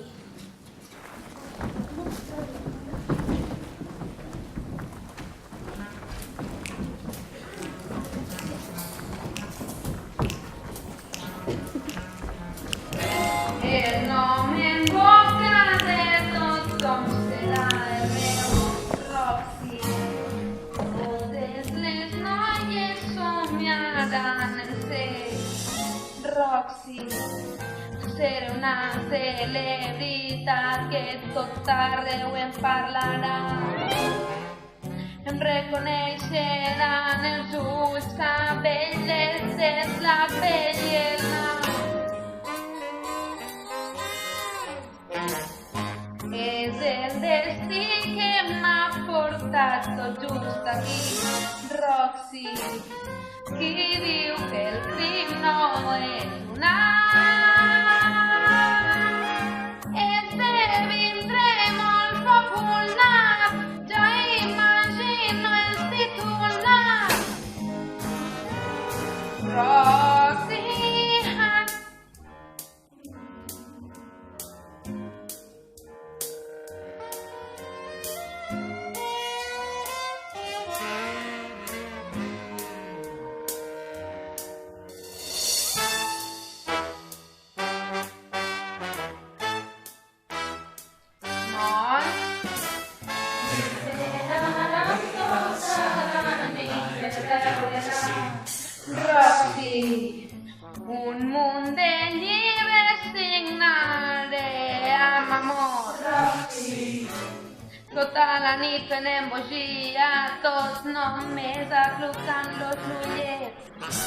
El nom en boca de tothom serà el meu Roxy. Totes les noies somiaran en ser Roxy. Ser una celebritat que tot arreu en parlarà. Em reconeixeran els ulls, cabells, les dents, la pell i el nas. És el destí que m'ha portat tot just aquí, Roxy. Qui diu que el crim no és un art? Esdevindré molt popular, ja imagino el titular. Roxy. Roxy, un munt de llibres signaré amb amor. Roxy, tota la nit fent embogia, tots només aclucant los ullets.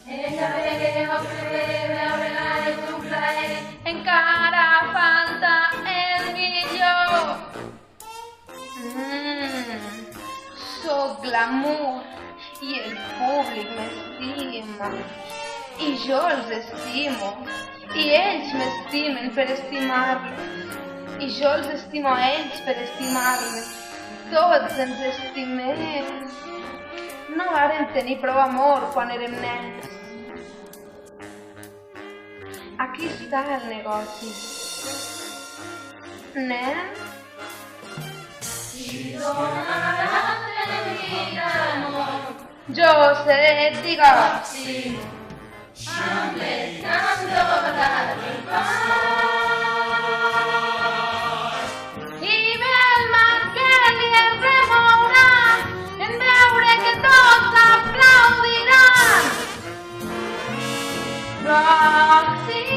Ella veu veure-la és un plaer, encara falta el millor. Soc glamour i el públic m'estima, i jo els estimo, i ells m'estimen per estimar-los, i jo els estimo a ells per estimar-me. Tots ens estimem. No vàrem tenir prou amor quan érem nens. Aquí està el negoci. Nen? Si donaràs tenir amor, jo seré Roxy, amb les cançons del pas. I el Marquel i el remourà en veure que tots aplaudiran. Roxy.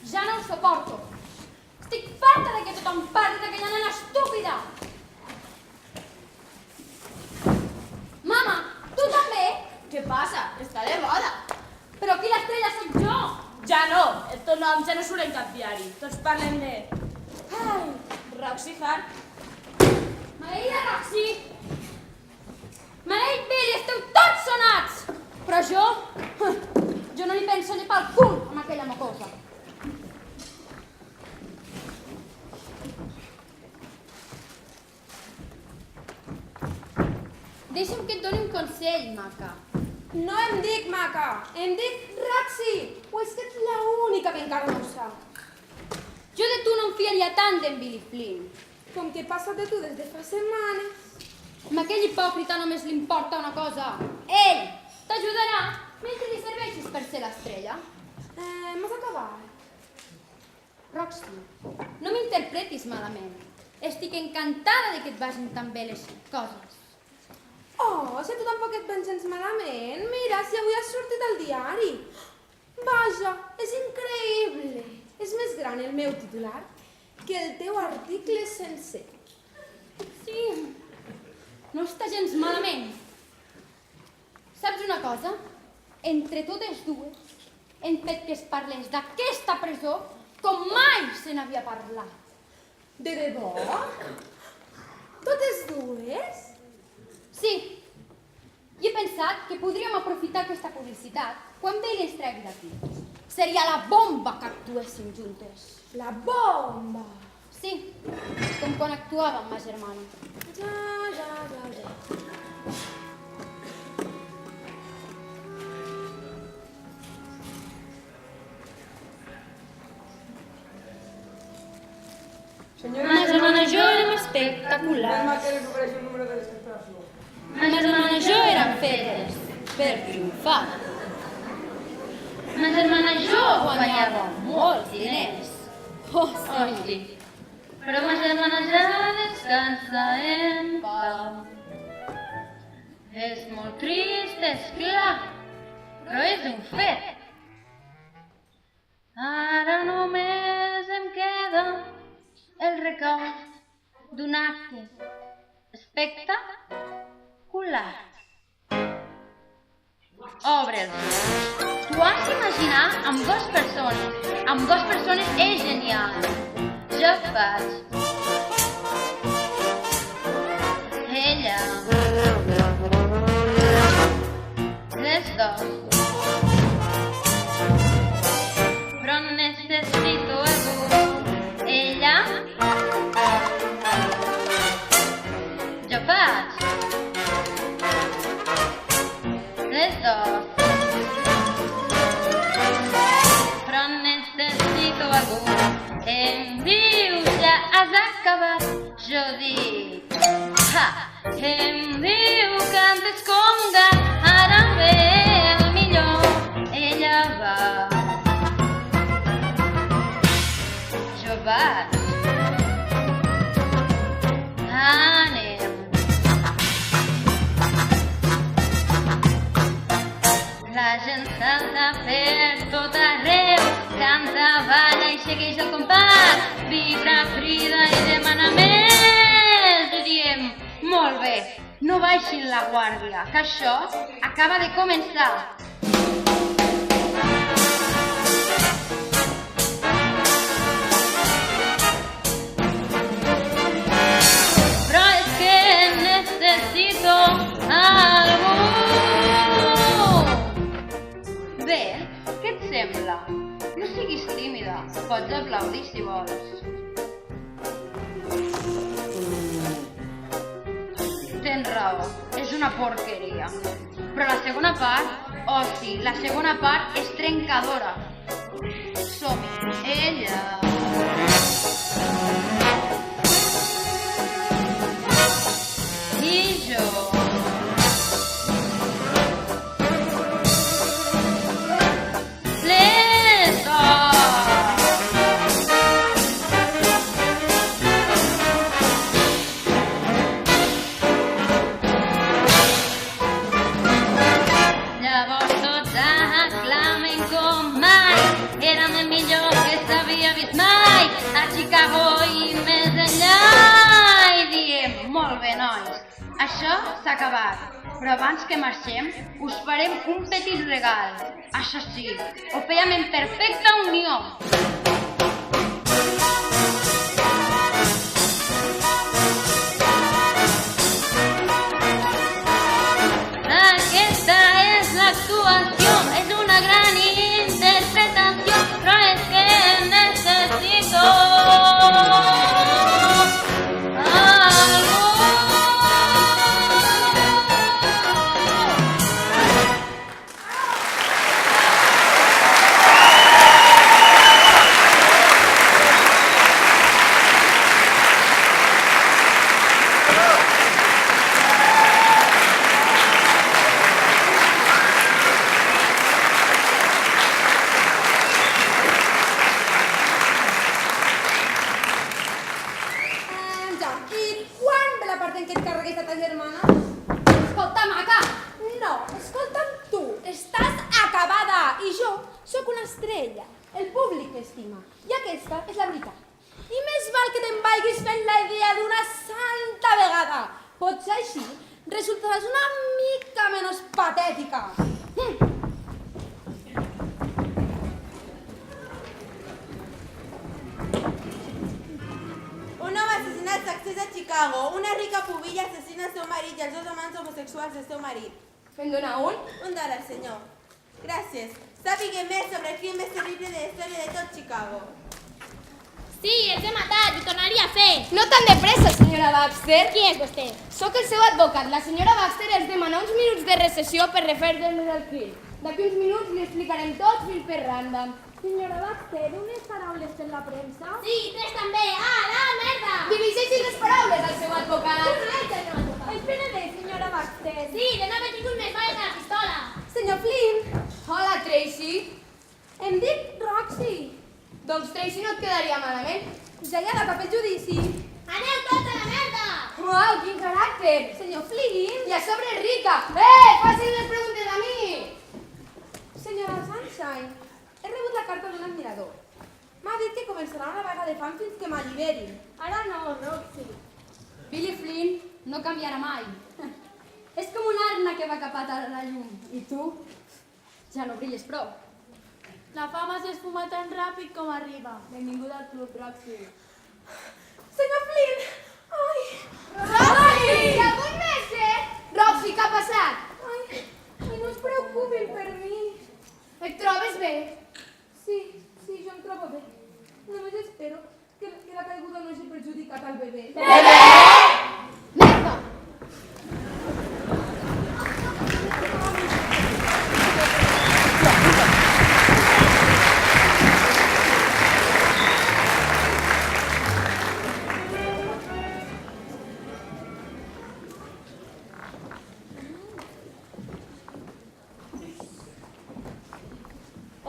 Ja no us suporto. Estic farta de que tothom parli d'aquella nena estúpida. Mama, tu també? Què passa? Està de moda. Però aquí l'estrella soc jo. Ja no, els teus noms ja no surten en cap diari. Tots parlen de... Ai, Roxy Hart. Maleïda Roxy. Maleït Billy, esteu tots sonats. Però jo no li penso ni pel cul amb aquella mocosa. Deixa'm que et doni un consell, maca. No em dic maca, em dic Roxy. O és que ets l'única que encara no ho sap. Jo de tu no em fiaria tant d'en Billy Flynn. Com que passa de tu des de fa setmanes. A aquell hipòcrita només li importa una cosa. Ell t'ajudarà mentre li serveixis per ser l'estrella. M'has acabat. Roxy, no m'interpretis malament. Estic encantada de que et vagin tan bé les coses. Oh, si a tu tampoc et ven gens malament. Mira, si avui has sortit al diari. Vaja, és increïble. És més gran el meu titular que el teu article sencer. Sí, no està gens malament. Saps una cosa? Entre totes dues hem fet que es parlés d'aquesta presó com mai se n'havia parlat. De debò? Totes dues? Sí. I he pensat que podríem aprofitar aquesta publicitat quan ell ens tregui d'aquí. Seria la bomba que actuéssim juntes. La bomba? Sí, com quan actuava amb ma germana. Ja. Ma germana jo érem espectaculars. Ven que les ofereix un número de desesperació. Ma germana jo eren fetes per triomfar. Ma germana jo guanyava molts diners. Oh, sí. Però ma germana ja descansa en pau. És molt trist, és clar, però és un fet. Ara només em queda el record d'un acte espectacular. Obre'ls. T'ho has d'imaginar amb dues persones. Amb dues persones és genial. Jo faig. Ella. Les dos. Però necessito algú. Ella. Jo faig. Les dos. Però necessito algú. Em diu, ja has acabat. Jo dic, ha. Em diu, cantes com un gat. Ara ve el millor. Ella va. Jo vaig. Anem. La gent salta per tot arreu, canta, balla i segueix el compàs, vibra, crida i demana més. I diem, molt bé, no baixin la guàrdia, que això acaba de començar. Però és que necessito algú. Bé, què et sembla? No siguis tímida, pots aplaudir si vols. Tens raó, és una porqueria. Però la segona part, oh sí, la segona part és trencadora. Som-hi, ella. I jo. Això s'ha acabat, però abans que marxem us farem un petit regal. Això sí, ho fèiem en perfecta unió. Aquesta és l'actuació, és una gran interpretació, però és que necessito estima. I aquesta és la veritat. I més val que te'n vagis fent la idea d'una santa vegada. Potser així resultaràs una mica menys patètica. Un home assassinat s'accés a Chicago. Una rica pubilla assassina el seu marit i els dos amants homosexuals del seu marit. Me'n dona un? Un dòlar, senyor. Gràcies. Sàpiga més sobre el crim més terrible de la història de tot Chicago. Sí, els he matat, ho tornaria a fer. No tan de pressa, senyora Baxter. Qui és vostè? Sóc el seu advocat. La senyora Baxter els demana uns minuts de recessió per refer-nos el crim. D'aquí uns minuts li explicarem tot fil per randa. Senyora Baxter, unes paraules per la premsa? Sí, tres també. Ah, la merda! Dirigeixi les paraules al seu advocat. Espera bé, senyora Baxter. Sí, de no haver tingut més bales a la pistola. Senyor Flynn. Hola, Tracy. Em dic Roxy. Doncs Tracy no et quedaria malament. Ja hi ha data pel judici. Aneu tots a la merda! Uau, quin caràcter! Senyor Flynn. I a sobre és rica. Facin les preguntes a mi! Senyora Sunshine, he rebut la carta d'un admirador. M'ha dit que començarà una vaga de fam fins que m'alliberin. Ara no, Roxy. Billy Flynn no canviarà mai. És com una arna que va capat a la llum. I tu ja no brilles prou. La fama s'esfuma tan ràpid com arriba. Benvinguda al club, Roxy. Senyor Flynn! Ai! Roxy! Hi ha algun més, Roxy, què ha passat? Ai, no es preocupin per mi. Et trobes bé? Sí, jo em trobo bé. Només espero que la caiguda no hagi perjudicat al bebè. Merda!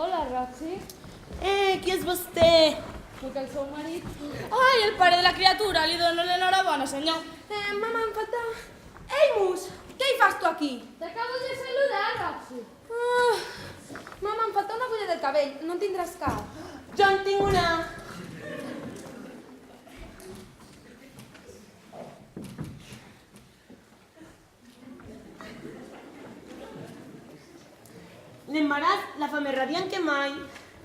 Hola, Roxy. Qui és vostè? Soc el seu marit. Ai, el pare de la criatura, li dono l'enhorabona, senyor. Mama, em falta... Ei, Mus, què hi fas tu aquí? T'acabo de saludar, Roxy. Mama, em falta una fulla del cabell. No en tindràs cap. Jo en tinc una. L'embaràs la fa més radiant que mai.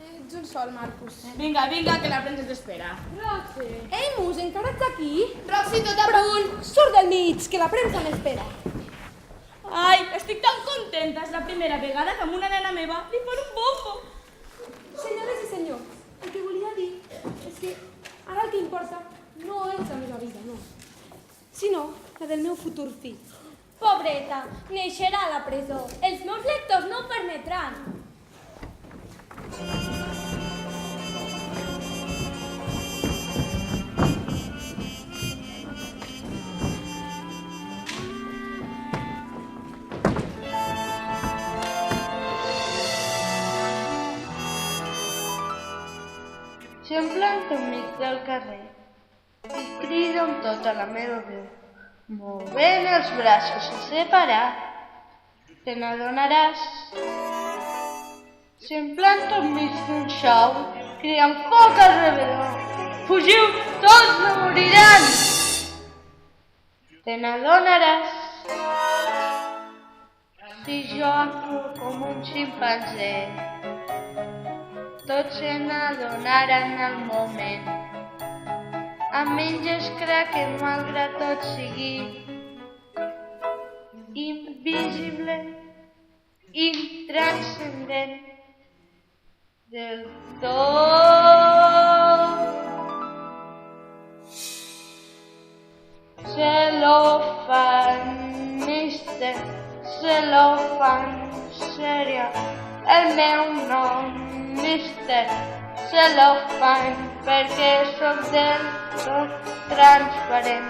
Ets un sol, Marcus. Vinga, que la premsa t'espera. Roxy. Ei, Mus, encara ets aquí? Roxy, tot a punt. Surt del mig, que la premsa m'espera. Ai, estic tan contenta. És la primera vegada que a una nena meva li fan un bombo. Senyores i senyors, el que volia dir és que ara el que importa no és la meva vida, no, sinó la del meu futur fill. Pobreta, neixerà a la presó. Els meus lectors no ho permetran. Si em planto enmig del carrer i crido amb tota la meva veu, movent els braços a separar, te n'adonaràs. Si em planto enmig d'un xou, criant foc alrededor, fugiu, tots no moriran. Te n'adonaràs. Si jo actuo com un ximpanzé, tots se n'adonaran al moment. Amb menys crec que malgrat tot sigui invisible, intranscendent del tot. Celofanista, celofan, seria, el meu nom, Mister Celofan, perquè sóc del tot transparent,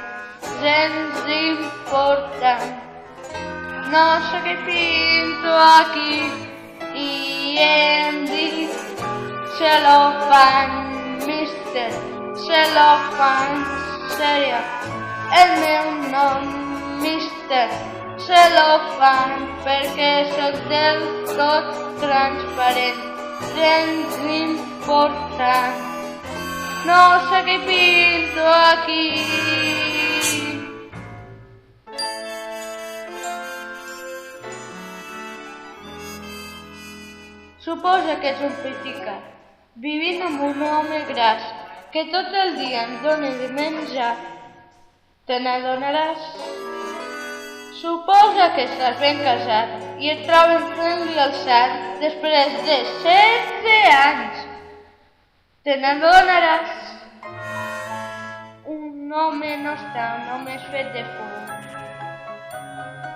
gens important. No sé què pinto aquí i em dic Celofan, Mister Celofan, seria el meu nom, Mister Celofan, perquè sóc del tot transparent, gens important. importan. No sé qué pinto aquí. Suposa que és un piticat, vivint amb un home gras, que tot el dia ens dona de menjar. Te n'adonaràs? Suposa que estàs ben casat i et troben fent-li el sant després de 16 anys. Te n'adonaràs? Un home no està només fet de fum,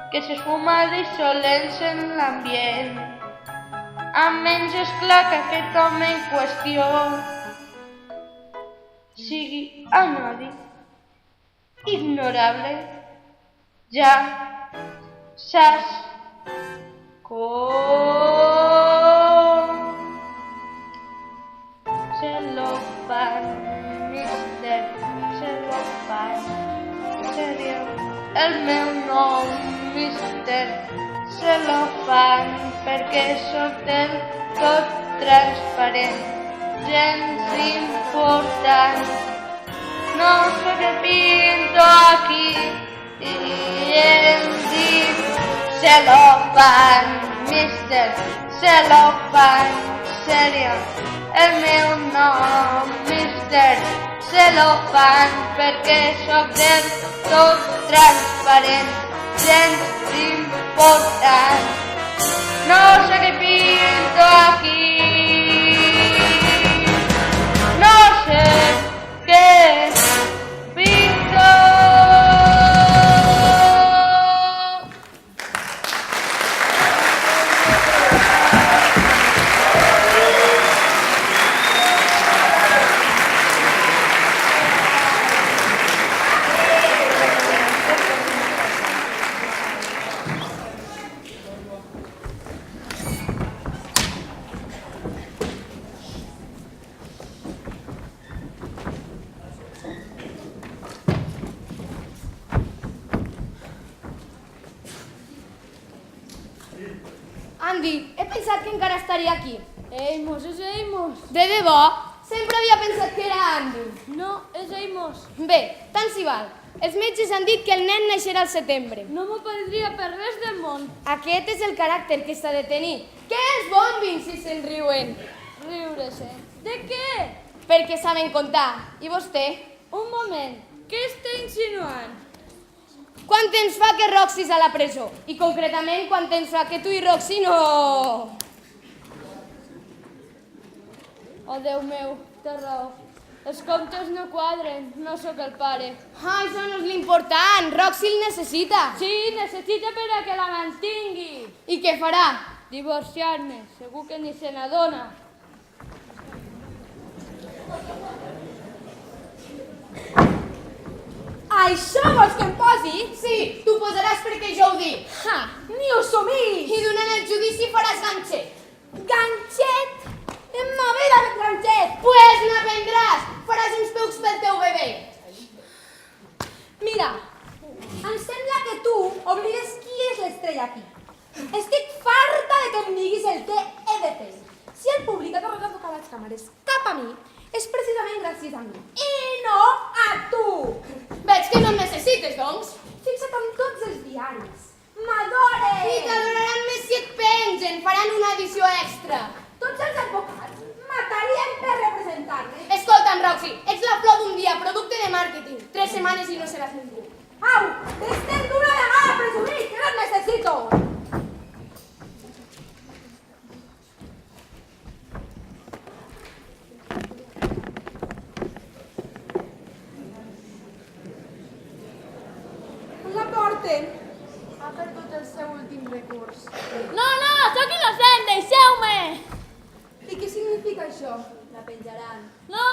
que s'esfuma dissolent en l'ambient. A menys és clar que aquest home en qüestió sigui anòdim, ignorable, ja saps com se lo fan, mister, se lo fan, seria el meu nom, mister, se lo fan perquè soc del tot transparent, gens important. No sé què pinto aquí i em dic se lo fan, mister, se lo fan, seria el meu nom, mister, se lo fan perquè soc del tot transparent, gens important. No sé què pinto aquí. No sé què pinto. Andy, he pensat que encara estaria aquí. Amos, és Amos. De debò? Sempre havia pensat que era Andy. No, és Amos. Bé, tant s'hi val. Els metges han dit que el nen naixerà al setembre. No m'ho perdria per res del món. Aquest és el caràcter que s'ha de tenir. Que els bombin si se'n riuen. Riure-se. De què? Perquè saben comptar. I vostè? Un moment, què està insinuant? Quant temps fa que Roxy és a la presó? I concretament, quant temps fa que tu i Roxy no... Oh, Déu meu, té raó. Els comptes no quadren, no sóc el pare. Ah, això no és l'important. Roxy el necessita. Sí, necessita per a que la mantingui. I què farà? Divorciar-me, segur que ni se n'adona. Això vols que em posi? Sí, tu posaràs perquè jo ho dic. Ha, ni ho somís. I durant el judici faràs ganxet. Ganxet? En ma vida de ganxet. Pues n'aprendràs. Faràs uns peus pel teu bebè. Mira, em sembla que tu oblides qui és l'estrella aquí. Estic farta de que em diguis el que he de fer. Si el públic ha tornat a tocar les càmeres cap a mi, és precisament gràcies a mi. I no a tu. Veig que no em necessites, doncs. Fixa't en tots els diaris. M'adoren. I t'adoraran més si et pengen. Faran una edició extra. Tots els advocats matarien per representar-me. Escolta'm, Roxy, ets la flor d'un dia, producte de màrqueting. 3 setmanes i no seràs ningú. Au, estem d'una vegada presumit, que no et necessito. La porten. Ha perdut el seu últim recurs. No, no, sóc innocent, deixeu-me! I què significa això? La penjaran. No!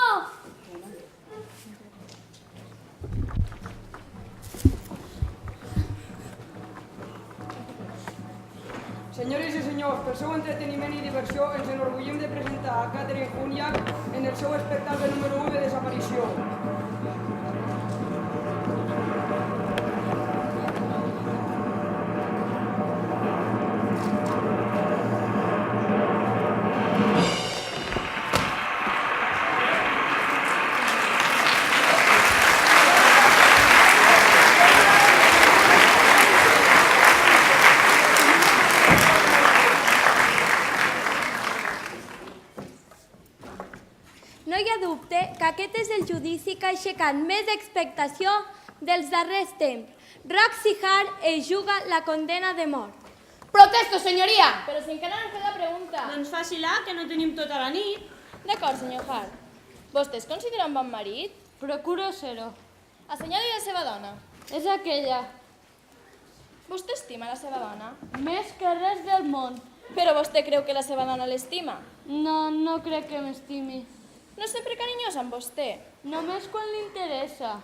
Senyores i senyors, per seu entreteniment i diversió ens enorgullim de presentar a Catherine Hunyak en el seu espectacle número 1 de desaparició. que aquest és el judici que ha aixecat més expectació dels darrers temps. Roxy Hart es juga la condena de mort. Protesto, senyoria! Però si encara no hem fet la pregunta. Doncs faci-la, que no tenim tota la nit. D'acord, senyor Hart. Vostè es considera un bon marit? Procuro ser-ho. Assenyali la seva dona. És aquella. Vostè estima la seva dona? Més que res del món. Però vostè creu que la seva dona l'estima? No, no crec que m'estimi. No és sempre carinyosa amb vostè? Només quan li interessa.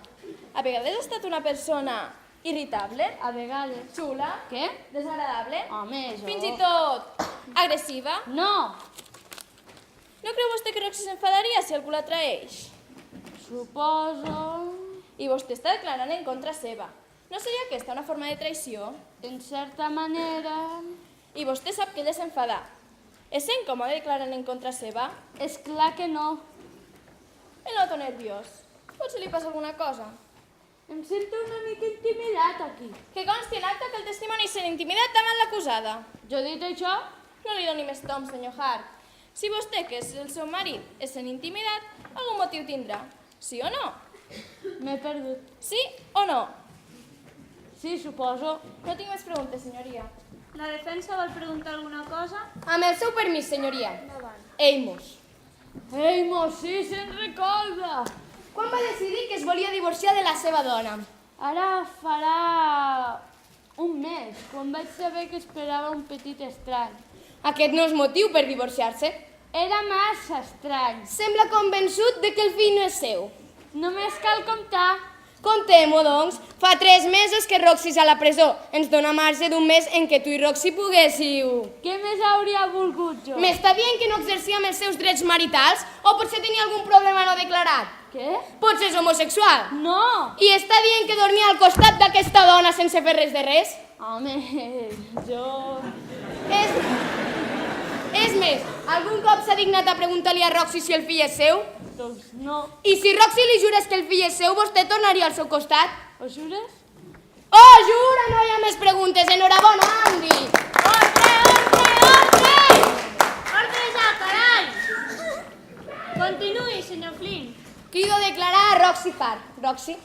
A vegades ha estat una persona irritable? A vegades. Xula? Què? Desagradable? Home, jo... Fins i tot agressiva? No! No creu vostè que Roxy s'enfadaria si algú la traeix? Suposo... I vostè està declarant en contra seva. No seria aquesta una forma de traïció? En certa manera... I vostè sap que ella s'enfada. És incòmode declarant en contra seva? És clar que no. El noto nerviós. Potser li passa alguna cosa. Em sento una mica intimidat aquí. Que consti en acta que el testimoni sent intimidat davant l'acusada. Jo he dit això? No li doni més tom, senyor Hart. Si vostè, que és el seu marit, és sent intimidat, algun motiu tindrà. Sí o no? M'he perdut. Sí o no? Sí, suposo. No tinc més preguntes, senyoria. La defensa vol preguntar alguna cosa? Amb el seu permís, senyoria. Eimos. Eimos, sí, se'n recorda. Quan va decidir que es volia divorciar de la seva dona? Ara farà un mes, quan vaig saber que esperava un petit estrany. Aquest no és motiu per divorciar-se. Era massa estrany. Sembla convençut de que el fill no és seu. Només cal comptar. Contem-ho, doncs. Fa 3 mesos que Roxy és a la presó. Ens dona marge d'un mes en què tu i Roxy poguéssiu... Què més hauria volgut jo? M'està dient que no exercia amb els seus drets maritals? O potser tenia algun problema no declarat? Què? Potser és homosexual? No! I està dient que dormia al costat d'aquesta dona sense fer res de res? Home, jo... És més, algun cop s'ha dignat a preguntar-li a Roxy si el fill és seu? Doncs no. I si Roxy li jures que el fill és seu, vostè tornaria al seu costat? Ho jures? Oh, jura! No hi ha més preguntes. Enhorabona, Andy! Ordre, ordre, ordre! Ordre ja, carai! Continuï, senyor Flynn. Crido a declarar a Roxy Hart. Roxy?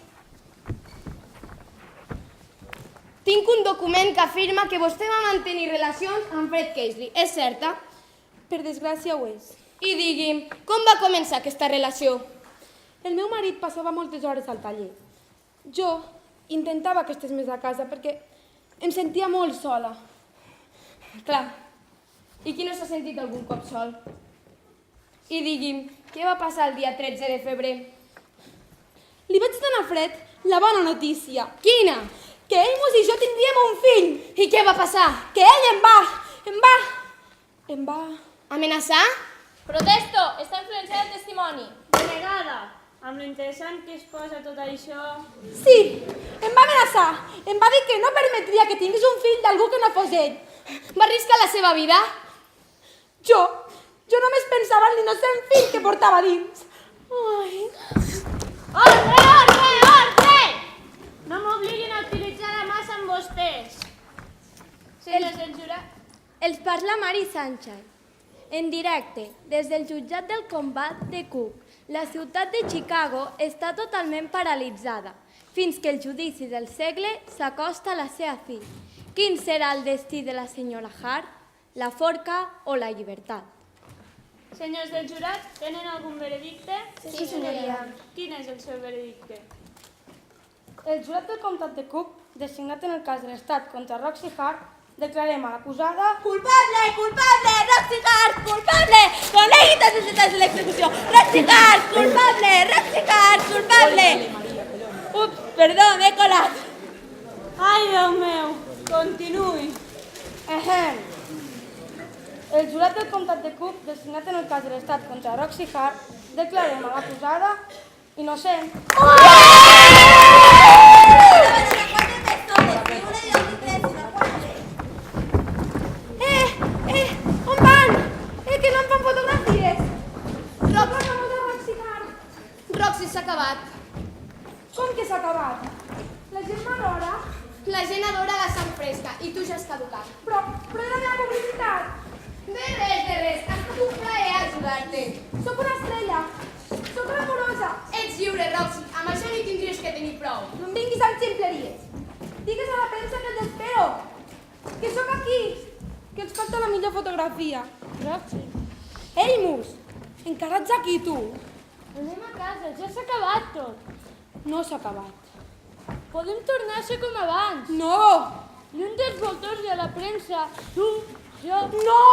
Tinc un document que afirma que vostè va mantenir relacions amb Fred Casely. És certa? Per desgràcia ho és. I digui'm, com va començar aquesta relació? El meu marit passava moltes hores al taller. Jo intentava que estés més a casa perquè em sentia molt sola. Clar. I qui no s'ha sentit algun cop sol? I digui'm, què va passar el dia 13 de febrer? Li vaig donar a Fred la bona notícia. Quina? Que Amos i jo tindríem un fill. I què va passar? Que ell em va... Amenaçar? Protesto! Està influenciat el testimoni. Denegada, amb lo interessant que es posa tot això... Sí, em va amenaçar. Em va dir que no permetria que tingués un fill d'algú que no fos ell. Va arriscar la seva vida? Jo només pensava en l'innocent fill que portava dins. Ai... Ordre, ordre, ordre! No m'obliguin a utilitzar la massa amb vostès. Senyors del jurat. Els parla Mari Sánchez. En directe, des del jutjat del combat de Cook, la ciutat de Chicago està totalment paralitzada, fins que el judici del segle s'acosta a la seva fi. Quin serà el destí de la senyora Hart, la forca o la llibertat? Senyors del jurat, tenen algun veredicte? Sí, senyoria. Quin és el seu veredicte? El jurat del comtat de Cook, designat en el cas de l'estat contra Roxy Hart, declarem a l'acusada... ¡Culpable! ¡Culpable! ¡Roxy Hart! ¡Culpable! ¡Conegui tots els detalls de l'execució! ¡Roxy Hart! ¡Culpable! ¡Roxy Hart! ¡Culpable! Ups, perdó, m'he colat. Ai, Déu meu, continuï. El jurat del comtat de Cook, designat en el cas de l'estat contra Roxy Hart, declarem a l'acusada innocent. On van? Que no em fan fotografies. Roxy s'ha acabat. Com que s'ha acabat? La gent m'adora. La gent adora la sang fresca i tu ja has caducat. Però era la meva publicitat. De res, ha estat un plaer ajudar-te. Soc una estrella. Soc Soc amorosa. Ets lliure, Roxy. Amb això ni tindries que tenir prou. No em vinguis amb ximpleries. Digues a la premsa que els espero. Que sóc aquí. Que ens falta la millor fotografia. Roxy. Ei, Mus, encara ets aquí, tu. Anem a casa, ja s'ha acabat tot. No s'ha acabat. Podem tornar a ser com abans. No! I un dels voltors de la premsa, tu, jo... No!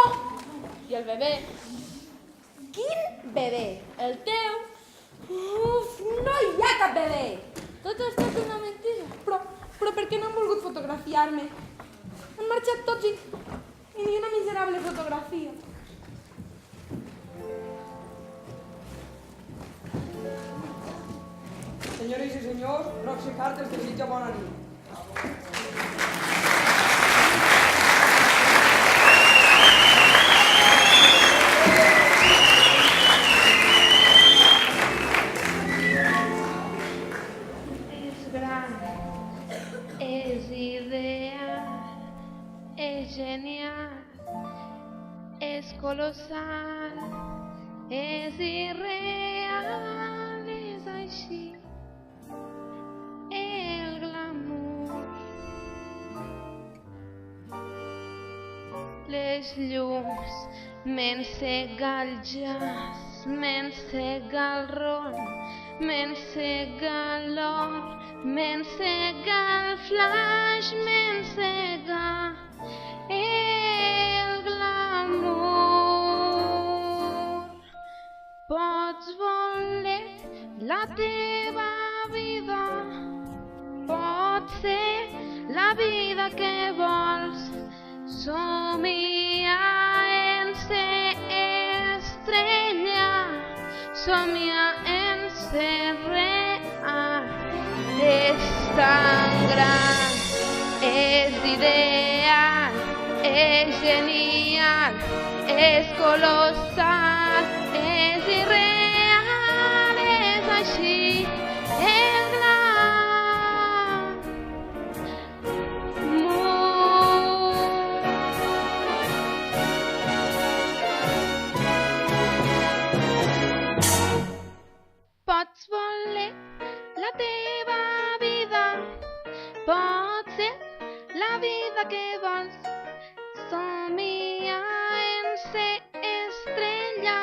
I el bebè. Quin bebè? El teu. Uf, no hi ha cap bebè. Tot ha estat una mentida. Però per què no han volgut fotografiar-me? Han marxat tots i ni una miserable fotografia. Senyores i senyors, Roxy Hart els desitja bona nit. És gran, és ideal, és genial, és colossal, és irreal, és així. El glamour, les llums, m'encega el jazz, m'encega el ron, m'encega l'or, m'encega el flash, m'encega el glamour. Pots voler la teva vida, pot ser la vida que vols, somia en ser estrella, somia en ser real. És tan gran, és ideal, és genial, és colossal, és irreal, és així. El pots voler la teva vida, pot ser la vida que vols, somia en ser estrella,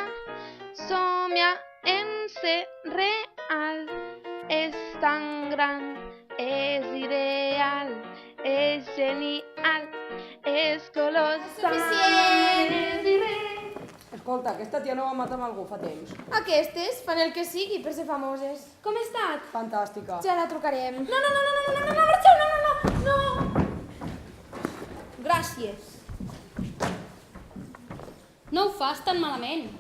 somia en ser real. És tan gran, és ideal, és genial, és colossal, és irreal. Escolta, aquesta tia no va matar amb algú fa temps. Aquestes fan el que sigui per ser famoses. Com ha estat? Fantàstica. Ja la trucarem. No, marxeu, no. Gràcies. No ho fas tan malament.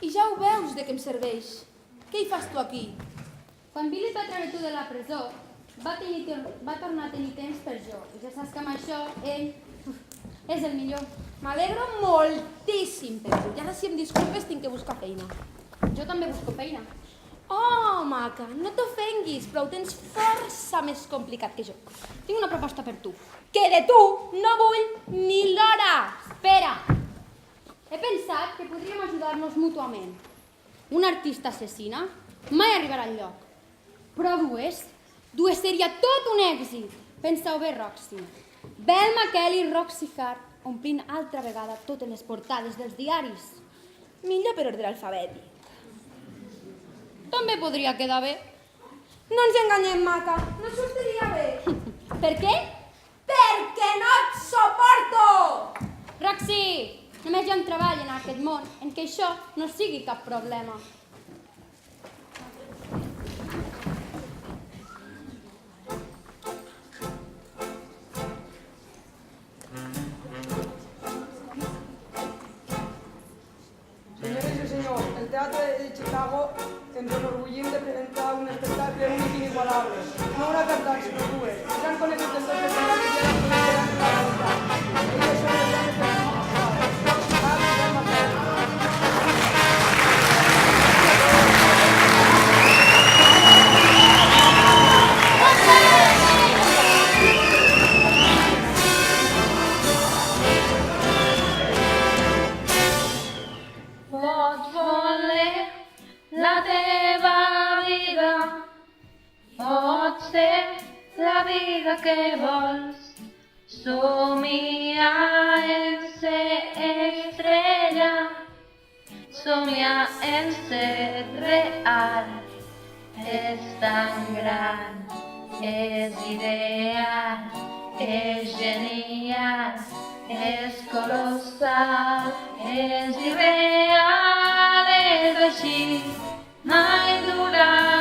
I ja ho veus de què em serveix. Què hi fas tu aquí? Quan Billy et va treure tu de la presó, va tornar a tenir temps per jo. I ja saps que amb això ell és el millor. M'alegro moltíssim per tu. I ara si em disculpes tinc que buscar feina. Jo també busco feina. Oh, maca, no t'ofenguis, però ho tens força més complicat que jo. Tinc una proposta per tu. Que de tu no vull ni l'hora. Espera. He pensat que podríem ajudar-nos mútuament. Una artista assassina mai arribarà al lloc. Però dues seria tot un èxit. Pensa-ho bé, Roxy. Velma Kelly i Roxy Hart omplint altra vegada totes les portades dels diaris. Millor per ordre alfabètic. També podria quedar bé. No ens enganyem, maca. No sortiria bé. Per què? Perquè no et suporto! Roxy, només hi ha un treball en aquest món en què això no sigui cap problema. Senyores i senyors, el Teatre de Chicago ens enorgullim de presentar un espectacle únic i inigualable. No una cantant, sinó dues. Ja han conegut els dos escenaris i ara coneixeran la realitat. Elles són les dones que han Roxy Hart i Velma Kelly. Pots voler la teva vida que vols. Somia en ser estrella, somia en ser real. És tan gran, és ideal, és genial, és colossal, és irreal, és així, mai durarà.